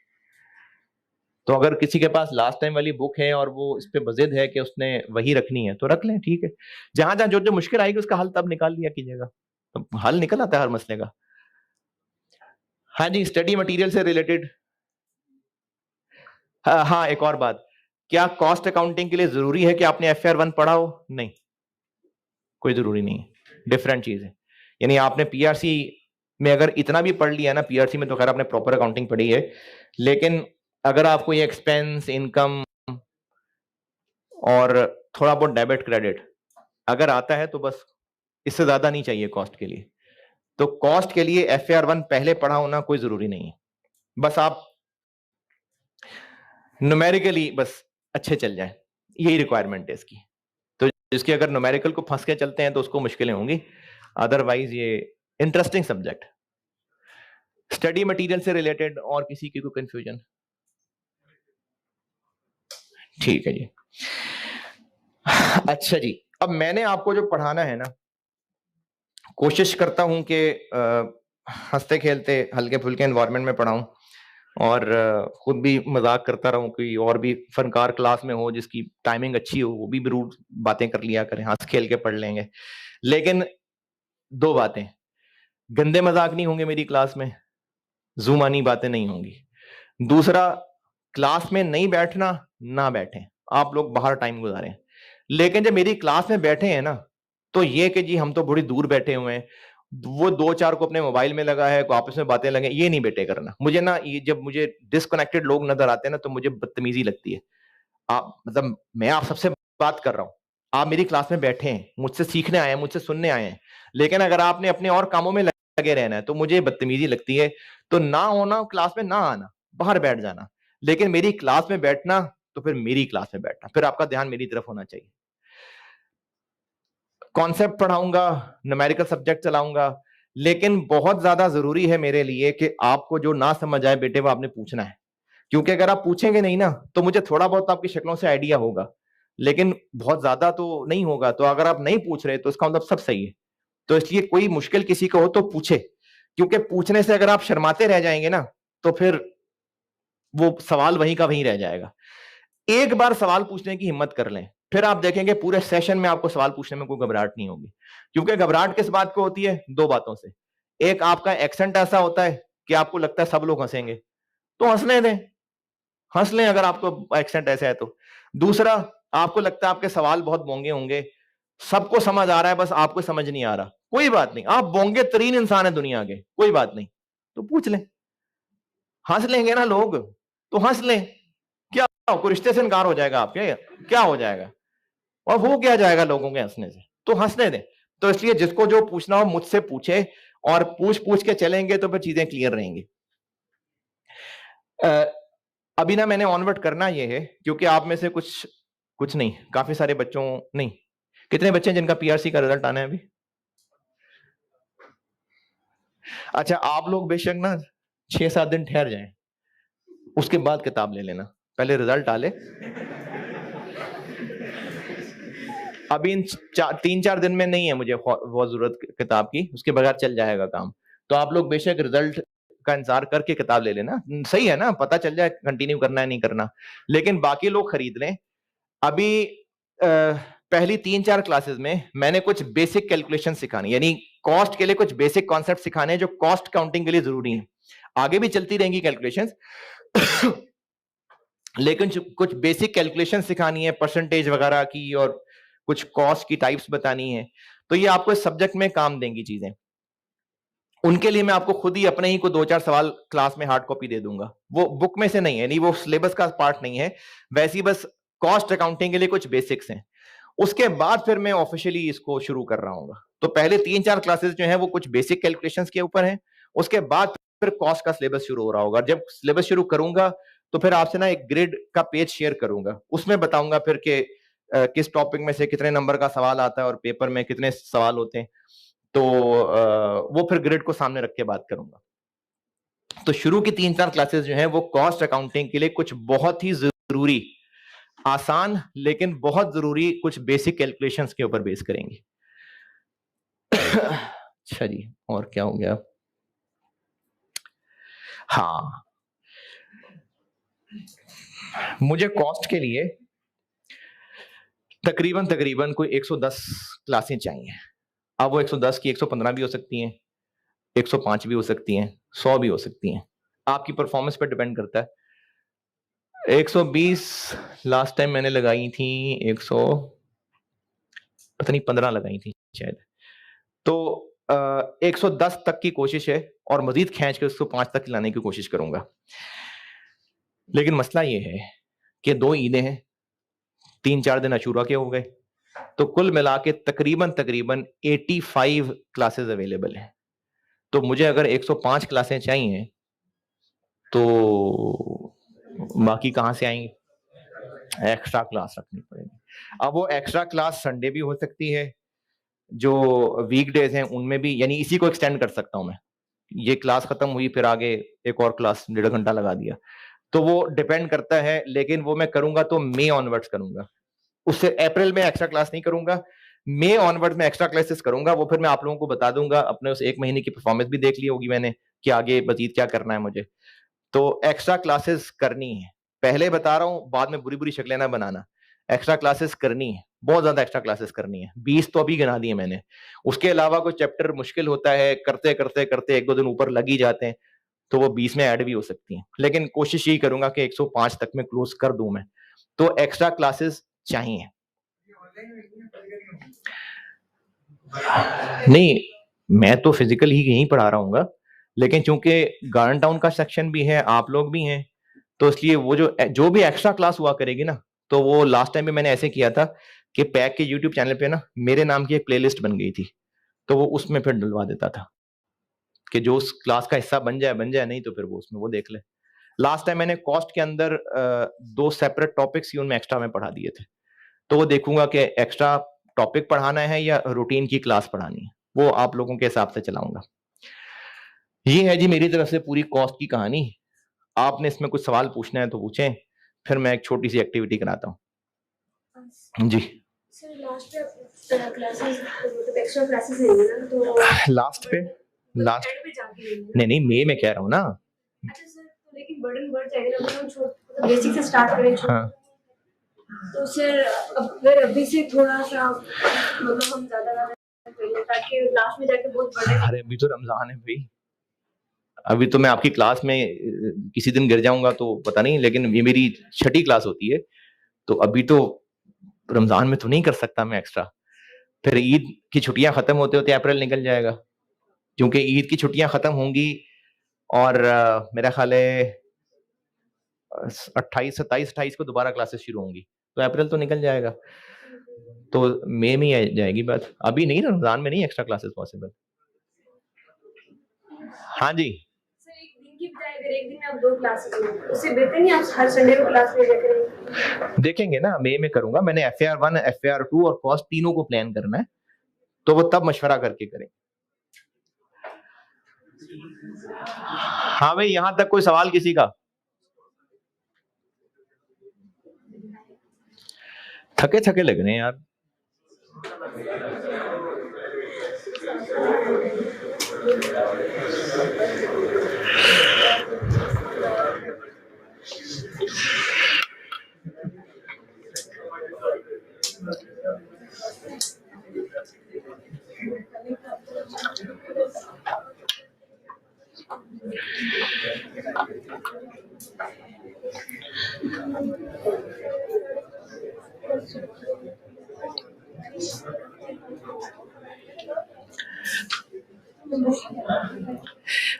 तो अगर किसी के पास लास्ट टाइम वाली बुक है और वो इस पे बजिद है कि उसने वही रखनी है तो रख लें, ठीक है। जहां जहां जो जो मुश्किल आएगी उसका हल तब निकाल लिया कीजिएगा, तो हल निकल आता है हर मसले का। हाँ जी, स्टडी मटेरियल से रिलेटेड। हाँ, एक और बात, क्या कॉस्ट अकाउंटिंग के लिए जरूरी है कि आपने FR1 पढ़ा हो? नहीं, कोई जरूरी नहीं है, डिफरेंट चीज है। यानी आपने PRC में अगर इतना भी पढ़ लिया ना, PRC में तो खैर आपने प्रॉपर अकाउंटिंग पढ़ी है, लेकिन अगर आपको ये एक्सपेंस, इनकम और थोड़ा बहुत डेबिट क्रेडिट अगर आता है तो बस, इससे ज्यादा नहीं चाहिए कॉस्ट के लिए। तो कॉस्ट के लिए FR1 पहले पढ़ा होना कोई जरूरी नहीं है, बस आप न्यूमेरिकली बस अच्छे चल जाए, यही रिक्वायरमेंट है इसकी। तो जिसकी अगर न्यूमेरिकल को फंस के चलते हैं तो उसको मुश्किलें होंगी, अदरवाइज ये इंटरेस्टिंग सब्जेक्ट। स्टडी मटेरियल से रिलेटेड और किसी की कोई कंफ्यूजन? ठीक है जी। अच्छा जी, अब मैंने आपको जो पढ़ाना है ना, कोशिश करता हूं कि हंसते खेलते हल्के फुल्के एनवायरनमेंट में पढ़ाऊं और खुद भी मजाक करता रहूं, कोई और भी फनकार क्लास में हो जिसकी टाइमिंग अच्छी हो, वो भी जरूर बातें कर लिया करें, हंस खेल के पढ़ लेंगे। लेकिन दो बातें, गंदे मजाक नहीं होंगे मेरी क्लास में, जुमानी बातें नहीं होंगी। दूसरा, क्लास में नहीं बैठना, ना बैठें, आप लोग बाहर टाइम गुजारें। लेकिन जब मेरी क्लास में बैठे हैं ना, तो ये कि जी हम तो बड़ी दूर बैठे हुए हैं, वो दो चार को अपने मोबाइल में लगा है, को आपस में बातें लगे, ये नहीं बेटे करना। मुझे ना ये जब मुझे डिस्कनेक्टेड लोग नजर आते हैं ना तो मुझे बदतमीजी लगती है। आप मतलब मैं आप सबसे बात कर रहा हूं, आप मेरी क्लास में बैठे हैं, मुझसे सीखने आए हैं, मुझसे सुनने आए हैं, लेकिन अगर आपने अपने और कामों में लगे रहना है तो मुझे बदतमीजी लगती है। तो ना होना क्लास में, ना आना, बाहर बैठ जाना। लेकिन मेरी क्लास में बैठना तो फिर मेरी क्लास में बैठना, फिर आपका ध्यान मेरी तरफ होना चाहिए। कॉन्सेप्ट पढ़ाऊंगा, न्यूमेरिकल सब्जेक्ट चलाऊंगा, लेकिन बहुत ज्यादा जरूरी है मेरे लिए कि आपको जो ना समझ आए बेटे वो आपने पूछना है। क्योंकि अगर आप पूछेंगे नहीं ना तो मुझे थोड़ा बहुत आपकी शक्लों से आइडिया होगा, लेकिन बहुत ज्यादा तो नहीं होगा। तो अगर आप नहीं पूछ रहे तो इसका मतलब सब सही है। तो इसलिए कोई मुश्किल किसी को हो तो पूछे, क्योंकि पूछने से अगर आप शर्माते रह जाएंगे ना तो फिर वो सवाल वहीं का वहीं रह जाएगा। एक बार सवाल पूछने की हिम्मत कर लें, फिर आप देखेंगे पूरे सेशन में आपको सवाल पूछने में कोई घबराहट नहीं होगी। क्योंकि घबराहट किस बात को होती है? दो बातों से। एक, आपका एक्सेंट ऐसा होता है कि आपको लगता है सब लोग हंसेंगे, तो हंसने दें, हंस लें अगर आपको एक्सेंट ऐसा है तो। दूसरा, आपको लगता है आपके सवाल बहुत बोंगे होंगे, सबको समझ आ रहा है बस आपको समझ नहीं आ रहा, कोई बात नहीं, आप बोंगे तरीन इंसान है दुनिया के, कोई बात नहीं, तो पूछ लें, हंस लेंगे ना लोग, तो हंस लें। क्या कोई रिश्ते से इनकार हो जाएगा आपके? क्या हो जाएगा? और हो क्या जाएगा लोगों के हंसने से? तो हंसने दें। तो इसलिए जिसको जो पूछना हो मुझसे पूछे, और पूछ पूछ के चलेंगे तो फिर चीजें क्लियर रहेंगी। अभी ना मैंने ऑनवर्ड करना ये है क्योंकि आप में से कुछ कुछ नहीं, काफी सारे बच्चों, नहीं, कितने बच्चे हैं जिनका PRC का रिजल्ट आना है अभी? अच्छा, आप लोग बेशक ना 6-7 दिन ठहर जाएं, उसके बाद किताब ले लेना, पहले रिजल्ट आ ले। अभी इन 3-4 दिन में नहीं है मुझे बहुत जरूरत किताब की, उसके बगैर चल जाएगा काम। तो आप लोग बेशक रिजल्ट का इंतजार करके किताब ले लेना, सही है ना, पता चल जाए कंटिन्यू करना है नहीं करना। लेकिन बाकी लोग खरीद लें। अभी पहली 3-4 क्लासेस में मैंने कुछ बेसिक कैलकुलेशन सिखानी, यानी कॉस्ट के लिए कुछ बेसिक कॉन्सेप्ट सिखाने जो कॉस्ट काउंटिंग के लिए जरूरी है। आगे भी चलती रहेंगी कैलकुलेशंस, लेकिन कुछ बेसिक कैलकुलेशन सिखानी है परसेंटेज वगैरह की, और कुछ कॉस्ट की टाइप्स बतानी है। तो ये आपको इस सब्जेक्ट में काम देंगी चीजें। उनके लिए मैं आपको खुद ही अपने ही को 2-4 सवाल क्लास में हार्ड कॉपी दे दूंगा, वो बुक में से नहीं है, नहीं वो सिलेबस का पार्ट नहीं है, वैसी बस कॉस्ट अकाउंटिंग के लिए कुछ बेसिक्स हैं। उसके बाद फिर मैं ऑफिशियली इसको शुरू कर रहा हूँ। तो पहले 3-4 क्लासेस जो है वो कुछ बेसिक कैलकुलेशंस के ऊपर है, उसके बाद फिर कॉस्ट का सिलेबस शुरू हो रहा होगा। जब सिलेबस शुरू करूंगा तो फिर आपसे ना एक ग्रिड का पेज शेयर करूंगा, उसमें बताऊंगा फिर कि किस टॉपिक में से कितने नंबर का सवाल आता है और पेपर में कितने सवाल होते हैं। तो वो फिर ग्रिड को सामने रख के बात करूंगा। तो शुरू की 3-4 क्लासेस जो है वो कॉस्ट अकाउंटिंग के लिए कुछ बहुत ही जरूरी, आसान लेकिन बहुत जरूरी कुछ बेसिक कैलकुलेशंस के ऊपर बेस करेंगे। अच्छा जी, और क्या हो गया? हाँ, मुझे कॉस्ट के लिए तकरीबन कोई 110 क्लासें चाहिए। अब वो 110 की 115 भी हो सकती हैं, 105 भी हो सकती हैं, 100 भी हो सकती हैं, आपकी परफॉर्मेंस पर डिपेंड करता है। 120 लास्ट टाइम मैंने लगाई थी, 100 पता नहीं 15 लगाई थी शायद। तो 110 तक की कोशिश है और मजीद खींच के उसको 5 तक लाने की कोशिश करूंगा। लेकिन मसला ये है कि 2 ईदें हैं, 3-4 दिन अशूरा के हो गए, तो कुल मिला के तकरीबन 85 क्लासेस अवेलेबल हैं। तो मुझे अगर 105 क्लासें चाहिए तो बाकी कहां से आएंगी? एक्स्ट्रा क्लास रखनी पड़ेगी। अब वो एक्स्ट्रा क्लास संडे भी हो सकती है, जो वीकडेज हैं उनमें भी, यानी इसी को एक्सटेंड कर सकता हूं मैं। ये क्लास खत्म हुई फिर आगे एक और क्लास 1.5 घंटा लगा दिया, तो वो डिपेंड करता है। लेकिन वो मैं करूंगा तो मई ऑनवर्ड्स करूंगा, उससे अप्रैल में एक्स्ट्रा क्लास नहीं करूंगा। मई ऑनवर्ड्स में एक्स्ट्रा क्लासेस करूंगा, वो फिर मैं आप लोगों को बता दूंगा। अपने उस 1 महीने की परफॉर्मेंस भी देख ली होगी मैंने कि आगे मजीद क्या करना है मुझे, तो एक्स्ट्रा क्लासेस करनी है। पहले बता रहा हूं, बाद में बुरी बुरी शक्लें ना बनाना। एक्स्ट्रा क्लासेस करनी है, बहुत ज्यादा एक्स्ट्रा क्लासेस करनी है। 20 तो अभी गिना दिए मैंने। उसके अलावा कोई चैप्टर मुश्किल होता है, करते करते करते 1-2 दिन ऊपर लग ही जाते हैं, तो वो 20 में ऐड भी हो सकती हैं। लेकिन कोशिश यही करूंगा कि 105 तक में क्लोज कर दूं मैं। तो एक्स्ट्रा क्लासेस चाहिए। नहीं, मैं तो फिजिकल ही यहीं पढ़ा रहा हूँ, लेकिन चूंकि गार्डन टाउन का सेक्शन भी है, आप लोग भी हैं, तो इसलिए वो जो भी एक्स्ट्रा क्लास हुआ करेगी ना, तो वो लास्ट टाइम भी मैंने ऐसे किया था कि पैक के यूट्यूब चैनल पे ना मेरे नाम की एक प्लेलिस्ट बन गई थी, तो वो उसमें फिर डलवा देता था कि जो उस क्लास का हिस्सा बन जाए, नहीं तो फिर वो उसमें वो देख ले। लास्ट टाइम मैंने कॉस्ट के अंदर 2 सेपरेट टॉपिक्स ही उनमें एक्स्ट्रा में पढ़ा दिए थे, तो वो देखूंगा कि एक्स्ट्रा टॉपिक पढ़ाना है या रूटीन की क्लास पढ़ानी है, वो आप लोगों के हिसाब से चलाऊंगा। ये है जी मेरी तरफ से पूरी कॉस्ट की कहानी। आपने इसमें कुछ सवाल पूछना है तो पूछें, फिर मैं एक छोटी सी एक्टिविटी कराता हूँ जी। सर लास्ट पे क्लासेस मतलब एक्स्ट्रा क्लासेस है ना, तो लास्ट पे नहीं मई में कह रहा हूँ ना। अच्छा सर, तो लेकिन बर्डन बढ़ जाएगा ना, मतलब बेसिक से स्टार्ट करें। हाँ। तो सर अगर अभी से थोड़ा सा मतलब हम ज्यादा ताकि लास्ट में जाके बहुत बढ़े। अरे अभी तो रमजान है भाई, अभी तो मैं आपकी क्लास में किसी दिन गिर जाऊंगा तो पता नहीं, लेकिन ये मेरी 6ठी क्लास होती है, तो अभी तो रमजान में तो नहीं कर सकता मैं एक्स्ट्रा। फिर ईद की छुट्टियां खत्म होते होते अप्रैल निकल जाएगा, क्योंकि ईद की छुट्टियां खत्म होंगी और मेरा ख्याल है 28, 27, 28 को दोबारा क्लासेस शुरू होंगी, तो अप्रैल तो निकल जाएगा, तो मई में ही जाएगी बात। अभी नहीं, रमजान में नहीं एक्स्ट्रा क्लासेस पॉसिबल। हाँ जी, एक दिन में आप 2 क्लासेस उससे बेहतर नहीं आप हर संडे को क्लास ले जाकर देखेंगे ना, मई में करूंगा। मैंने FAR1, FAR2 और कॉस्ट तीनों को प्लान करना है, तो वो तब मशवरा करके करें। हाँ भाई, यहां तक कोई सवाल किसी का? थके थके लग रहे हैं यार।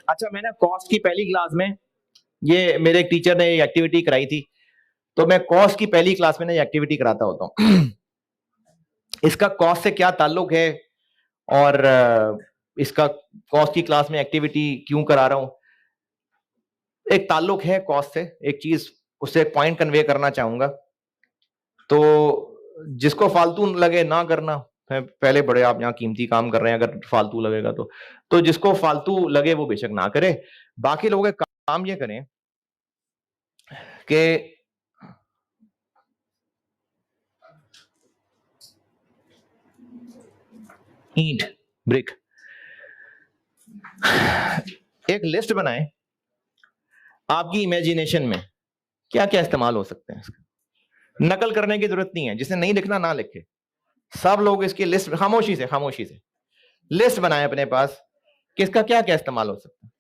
अच्छा, मैंने कॉस्ट की पहली क्लास में ये मेरे एक टीचर ने एक्टिविटी कराई थी, तो मैं कॉस्ट की पहली क्लास में ये एक्टिविटी कराता होता हूँ। इसका कॉस्ट से क्या ताल्लुक है और इसका कॉस्ट की क्लास में एक्टिविटी क्यों करा रहा हूं? एक ताल्लुक है कॉस्ट से, एक चीज उससे एक पॉइंट कन्वे करना चाहूंगा। तो जिसको फालतू लगे ना करना, पहले बड़े आप यहाँ कीमती काम कर रहे हैं, अगर फालतू लगेगा तो जिसको फालतू लगे वो बेशक ना करे। बाकी लोग काम ये करें कि ईंट, ब्रिक, एक लिस्ट बनाएं आपकी इमेजिनेशन में क्या क्या इस्तेमाल हो सकते हैं इसका? नकल करने की जरूरत नहीं है, जिसने नहीं लिखना ना लिखे। सब लोग इसकी लिस्ट खामोशी से लिस्ट बनाए अपने पास, किसका क्या क्या इस्तेमाल हो सकता है।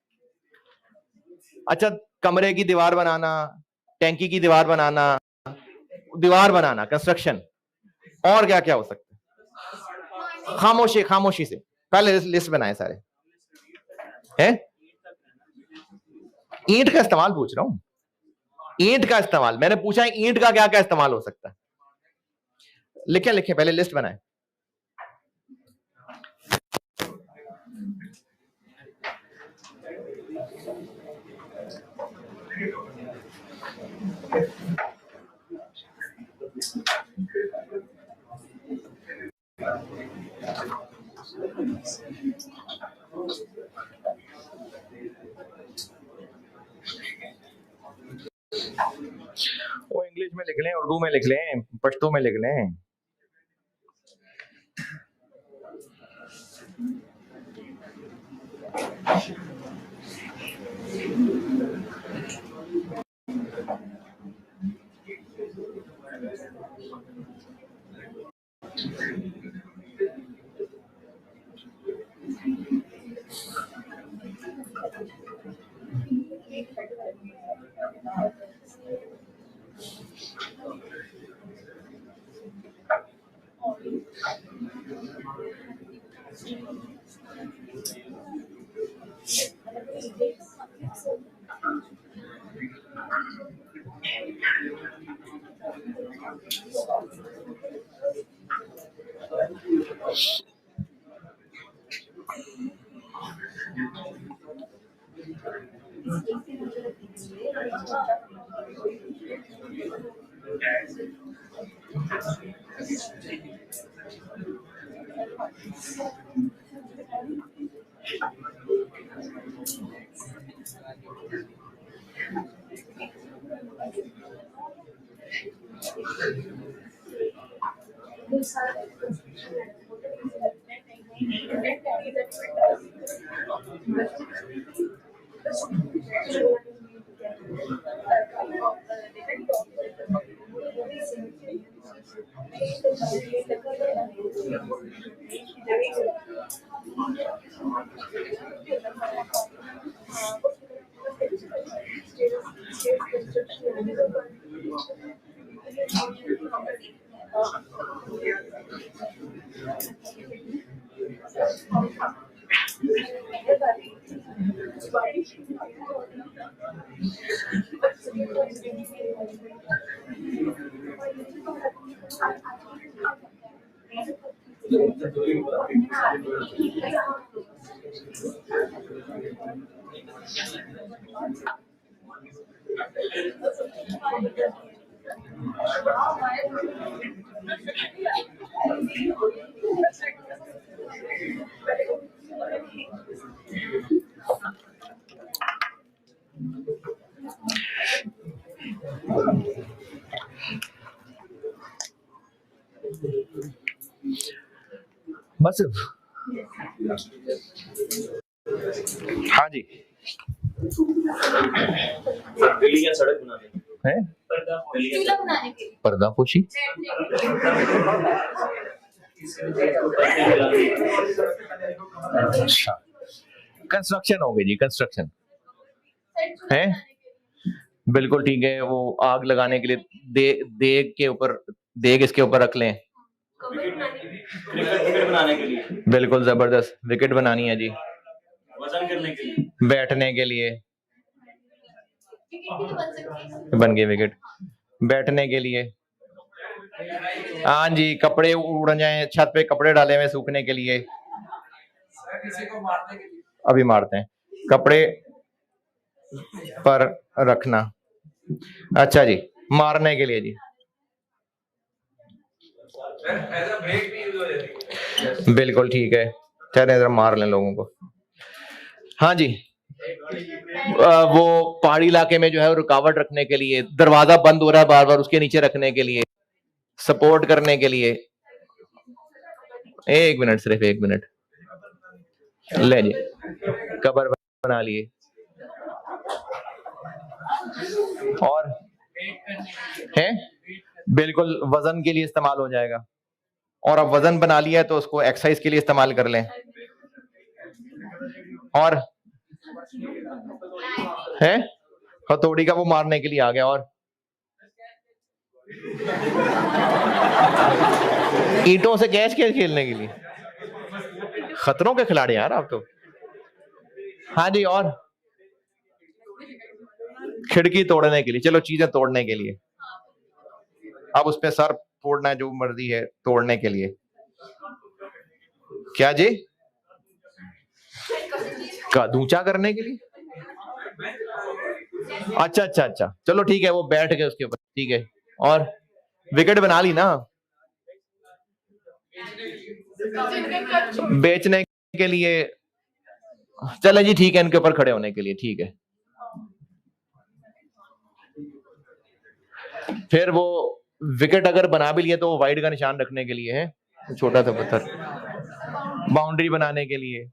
अच्छा, कमरे की दीवार बनाना, टैंकी की दीवार बनाना, कंस्ट्रक्शन, और क्या क्या हो सकता है? खामोशी से पहले लिस्ट बनाए सारे हैं। ईंट का इस्तेमाल पूछ रहा हूं, ईंट का इस्तेमाल मैंने पूछा है, ईंट का क्या क्या इस्तेमाल हो सकता है? लिखे पहले लिस्ट बनाए। वो इंग्लिश में लिख लें, उर्दू में लिख लें, पश्तो में लिख लें। बस। हाँ जी, सड़क बनाने है, पर्दापोशी। अच्छा, कंस्ट्रक्शन हो गई जी, कंस्ट्रक्शन है, बिल्कुल ठीक है। वो आग लगाने के लिए देग के ऊपर, देग इसके ऊपर रख लें, विकेट बनाने के लिए, बिल्कुल जबरदस्त विकेट बनानी है जी, वजन करने के लिए, बैठने के लिए, बन गए विकेट, बैठने के लिए। हाँ जी, कपड़े उड़ जाए, छत पे कपड़े डाले हुए सूखने के लिए, किसी को मारने के लिए, अभी मारते हैं, कपड़े पर रखना। अच्छा जी, मारने के लिए जी, बिल्कुल ठीक है, चले जरा मार लें लोगों को। हाँ जी, वो पहाड़ी इलाके में जो है रुकावट रखने के लिए, दरवाजा बंद हो रहा है बार बार, उसके नीचे रखने के लिए, सपोर्ट करने के लिए। एक मिनट, सिर्फ एक मिनट, ले जी, कबर बना लिए। और है, बिल्कुल वजन के लिए इस्तेमाल हो जाएगा। और अब वजन बना लिया है तो उसको एक्सरसाइज के लिए इस्तेमाल कर लें। और है हथौड़ी का वो मारने के लिए आ गया। और ईंटों से कैच खेल खेलने के लिए। खतरों के खिलाड़ी यार आप तो। हाँ जी, और खिड़की तोड़ने के लिए, चलो चीजें तोड़ने के लिए। अब उस पे सर फोड़ना है, जो मर्जी है तोड़ने के लिए। क्या जी? दूचा करने के लिए। अच्छा अच्छा अच्छा, चलो ठीक है, वो बैठ गए उसके ऊपर, ठीक है। और विकेट बना ली ना बेचने के लिए। चले जी ठीक है, इनके ऊपर खड़े होने के लिए, ठीक है। फिर वो विकेट अगर बना भी लिए तो वो वाइड का निशान रखने के लिए है, छोटा सा पत्थर बाउंड्री बनाने के लिए।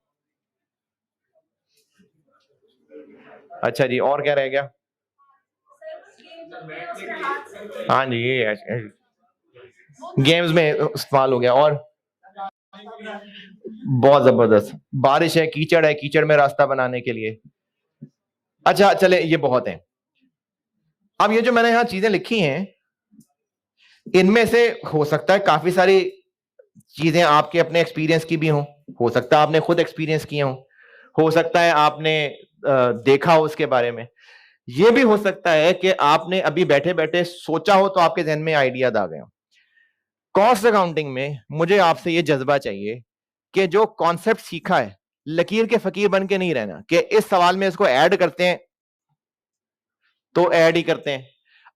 अच्छा जी, और क्या रह गया? हाँ जी, ये गेम्स में इस्तेमाल हो गया। और बहुत जबरदस्त, बारिश है, कीचड़ है, कीचड़ में रास्ता बनाने के लिए। अच्छा चले, ये बहुत है। अब ये जो मैंने यहां चीजें लिखी हैं, इनमें से हो सकता है काफी सारी चीजें आपके अपने एक्सपीरियंस की भी हो सकता है आपने खुद एक्सपीरियंस किए हो सकता है आपने देखा हो उसके बारे में। यह भी हो सकता है कि आपने अभी बैठे बैठे सोचा हो तो आपके जहन में आइडियाज आ गए हो। कॉस्ट अकाउंटिंग में मुझे आपसे यह जज्बा चाहिए कि जो कॉन्सेप्ट सीखा है, लकीर के फकीर बन के नहीं रहना कि इस सवाल में इसको ऐड करते हैं तो ऐड ही करते हैं।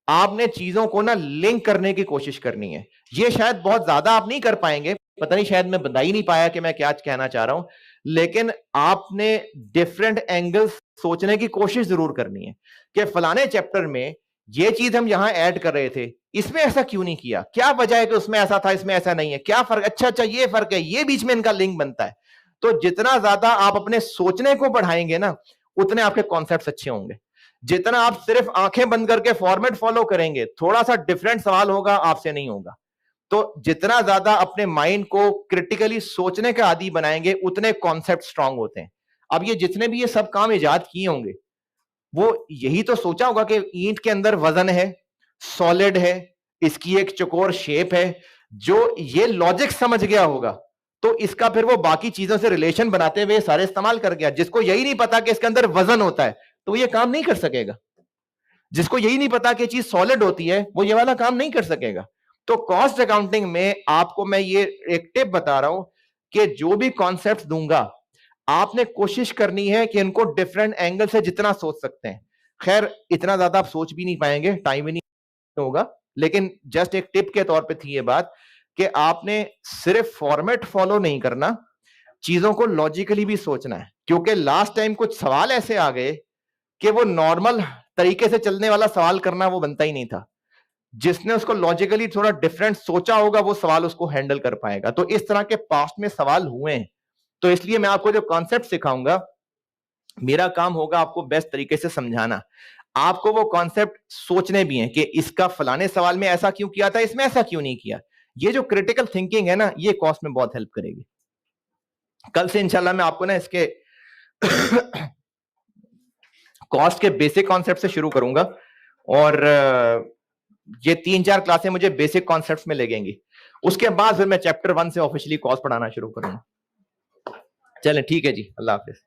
आपने चीजों को ना लिंक करने की कोशिश करनी है। ये शायद बहुत ज्यादा आप नहीं कर पाएंगे, पता नहीं शायद मैं बता ही नहीं पाया कि मैं क्या कहना चाह रहा हूं, लेकिन आपने डिफरेंट एंगल्स सोचने की कोशिश जरूर करनी है कि फलाने चैप्टर में ये चीज हम यहां ऐड कर रहे थे, इसमें ऐसा क्यों नहीं किया, क्या वजह है कि उसमें ऐसा था इसमें ऐसा नहीं है, क्या फर्क, अच्छा अच्छा ये फर्क है, ये बीच में इनका लिंक बनता है। तो जितना ज्यादा आप अपने सोचने को बढ़ाएंगे ना, उतने आपके कॉन्सेप्ट्स अच्छे होंगे। जितना आप सिर्फ आंखें बंद करके फॉर्मेट फॉलो करेंगे, थोड़ा सा डिफरेंट सवाल होगा, आपसे नहीं होगा। तो जितना ज्यादा अपने माइंड को क्रिटिकली सोचने का आदी बनाएंगे, उतने कॉन्सेप्ट स्ट्रांग होते हैं। अब ये जितने भी ये सब काम इजाद किए होंगे, वो यही तो सोचा होगा कि ईंट के अंदर वजन है, सॉलिड है, इसकी एक चौकोर शेप है। जो ये लॉजिक समझ गया होगा तो इसका फिर वो बाकी चीजों से रिलेशन बनाते हुए सारे इस्तेमाल कर गया। जिसको यही नहीं पता कि इसके अंदर वजन होता है तो ये काम नहीं कर सकेगा। जिसको यही नहीं पता कि चीज सॉलिड होती है, वो ये वाला काम नहीं कर सकेगा। तो कॉस्ट अकाउंटिंग में आपको मैं ये एक टिप बता रहा हूं कि जो भी कॉन्सेप्ट दूंगा, आपने कोशिश करनी है कि इनको डिफरेंट एंगल से जितना सोच सकते हैं। खैर इतना ज्यादा आप सोच भी नहीं पाएंगे, टाइम ही नहीं होगा, लेकिन जस्ट एक टिप के तौर पे थी ये बात कि आपने सिर्फ फॉर्मेट फॉलो नहीं करना, चीजों को लॉजिकली भी सोचना है। क्योंकि लास्ट टाइम कुछ सवाल ऐसे आ गए कि वो नॉर्मल तरीके से चलने वाला सवाल करना वो बनता ही नहीं था। जिसने उसको लॉजिकली थोड़ा डिफरेंट सोचा होगा, वो सवाल उसको हैंडल कर पाएगा। तो इस तरह के पास्ट में सवाल हुए हैं। तो इसलिए मैं आपको जो कॉन्सेप्ट सिखाऊंगा, मेरा काम होगा आपको बेस्ट तरीके से समझाना। आपको वो कॉन्सेप्ट सोचने भी हैं कि इसका फलाने सवाल में ऐसा क्यों किया था, इसमें ऐसा क्यों नहीं किया। ये जो क्रिटिकल थिंकिंग है ना, ये कॉस्ट में बहुत हेल्प करेगी। कल से इंशाल्लाह मैं आपको ना इसके कॉस्ट के बेसिक कॉन्सेप्ट से शुरू करूंगा, और ये 3-4 क्लासें मुझे बेसिक कॉन्सेप्ट्स में लगेंगी। उसके बाद फिर मैं चैप्टर 1 से ऑफिशियली कॉस्ट पढ़ाना शुरू करूंगा। चलें ठीक है जी, अल्लाह हाफिज।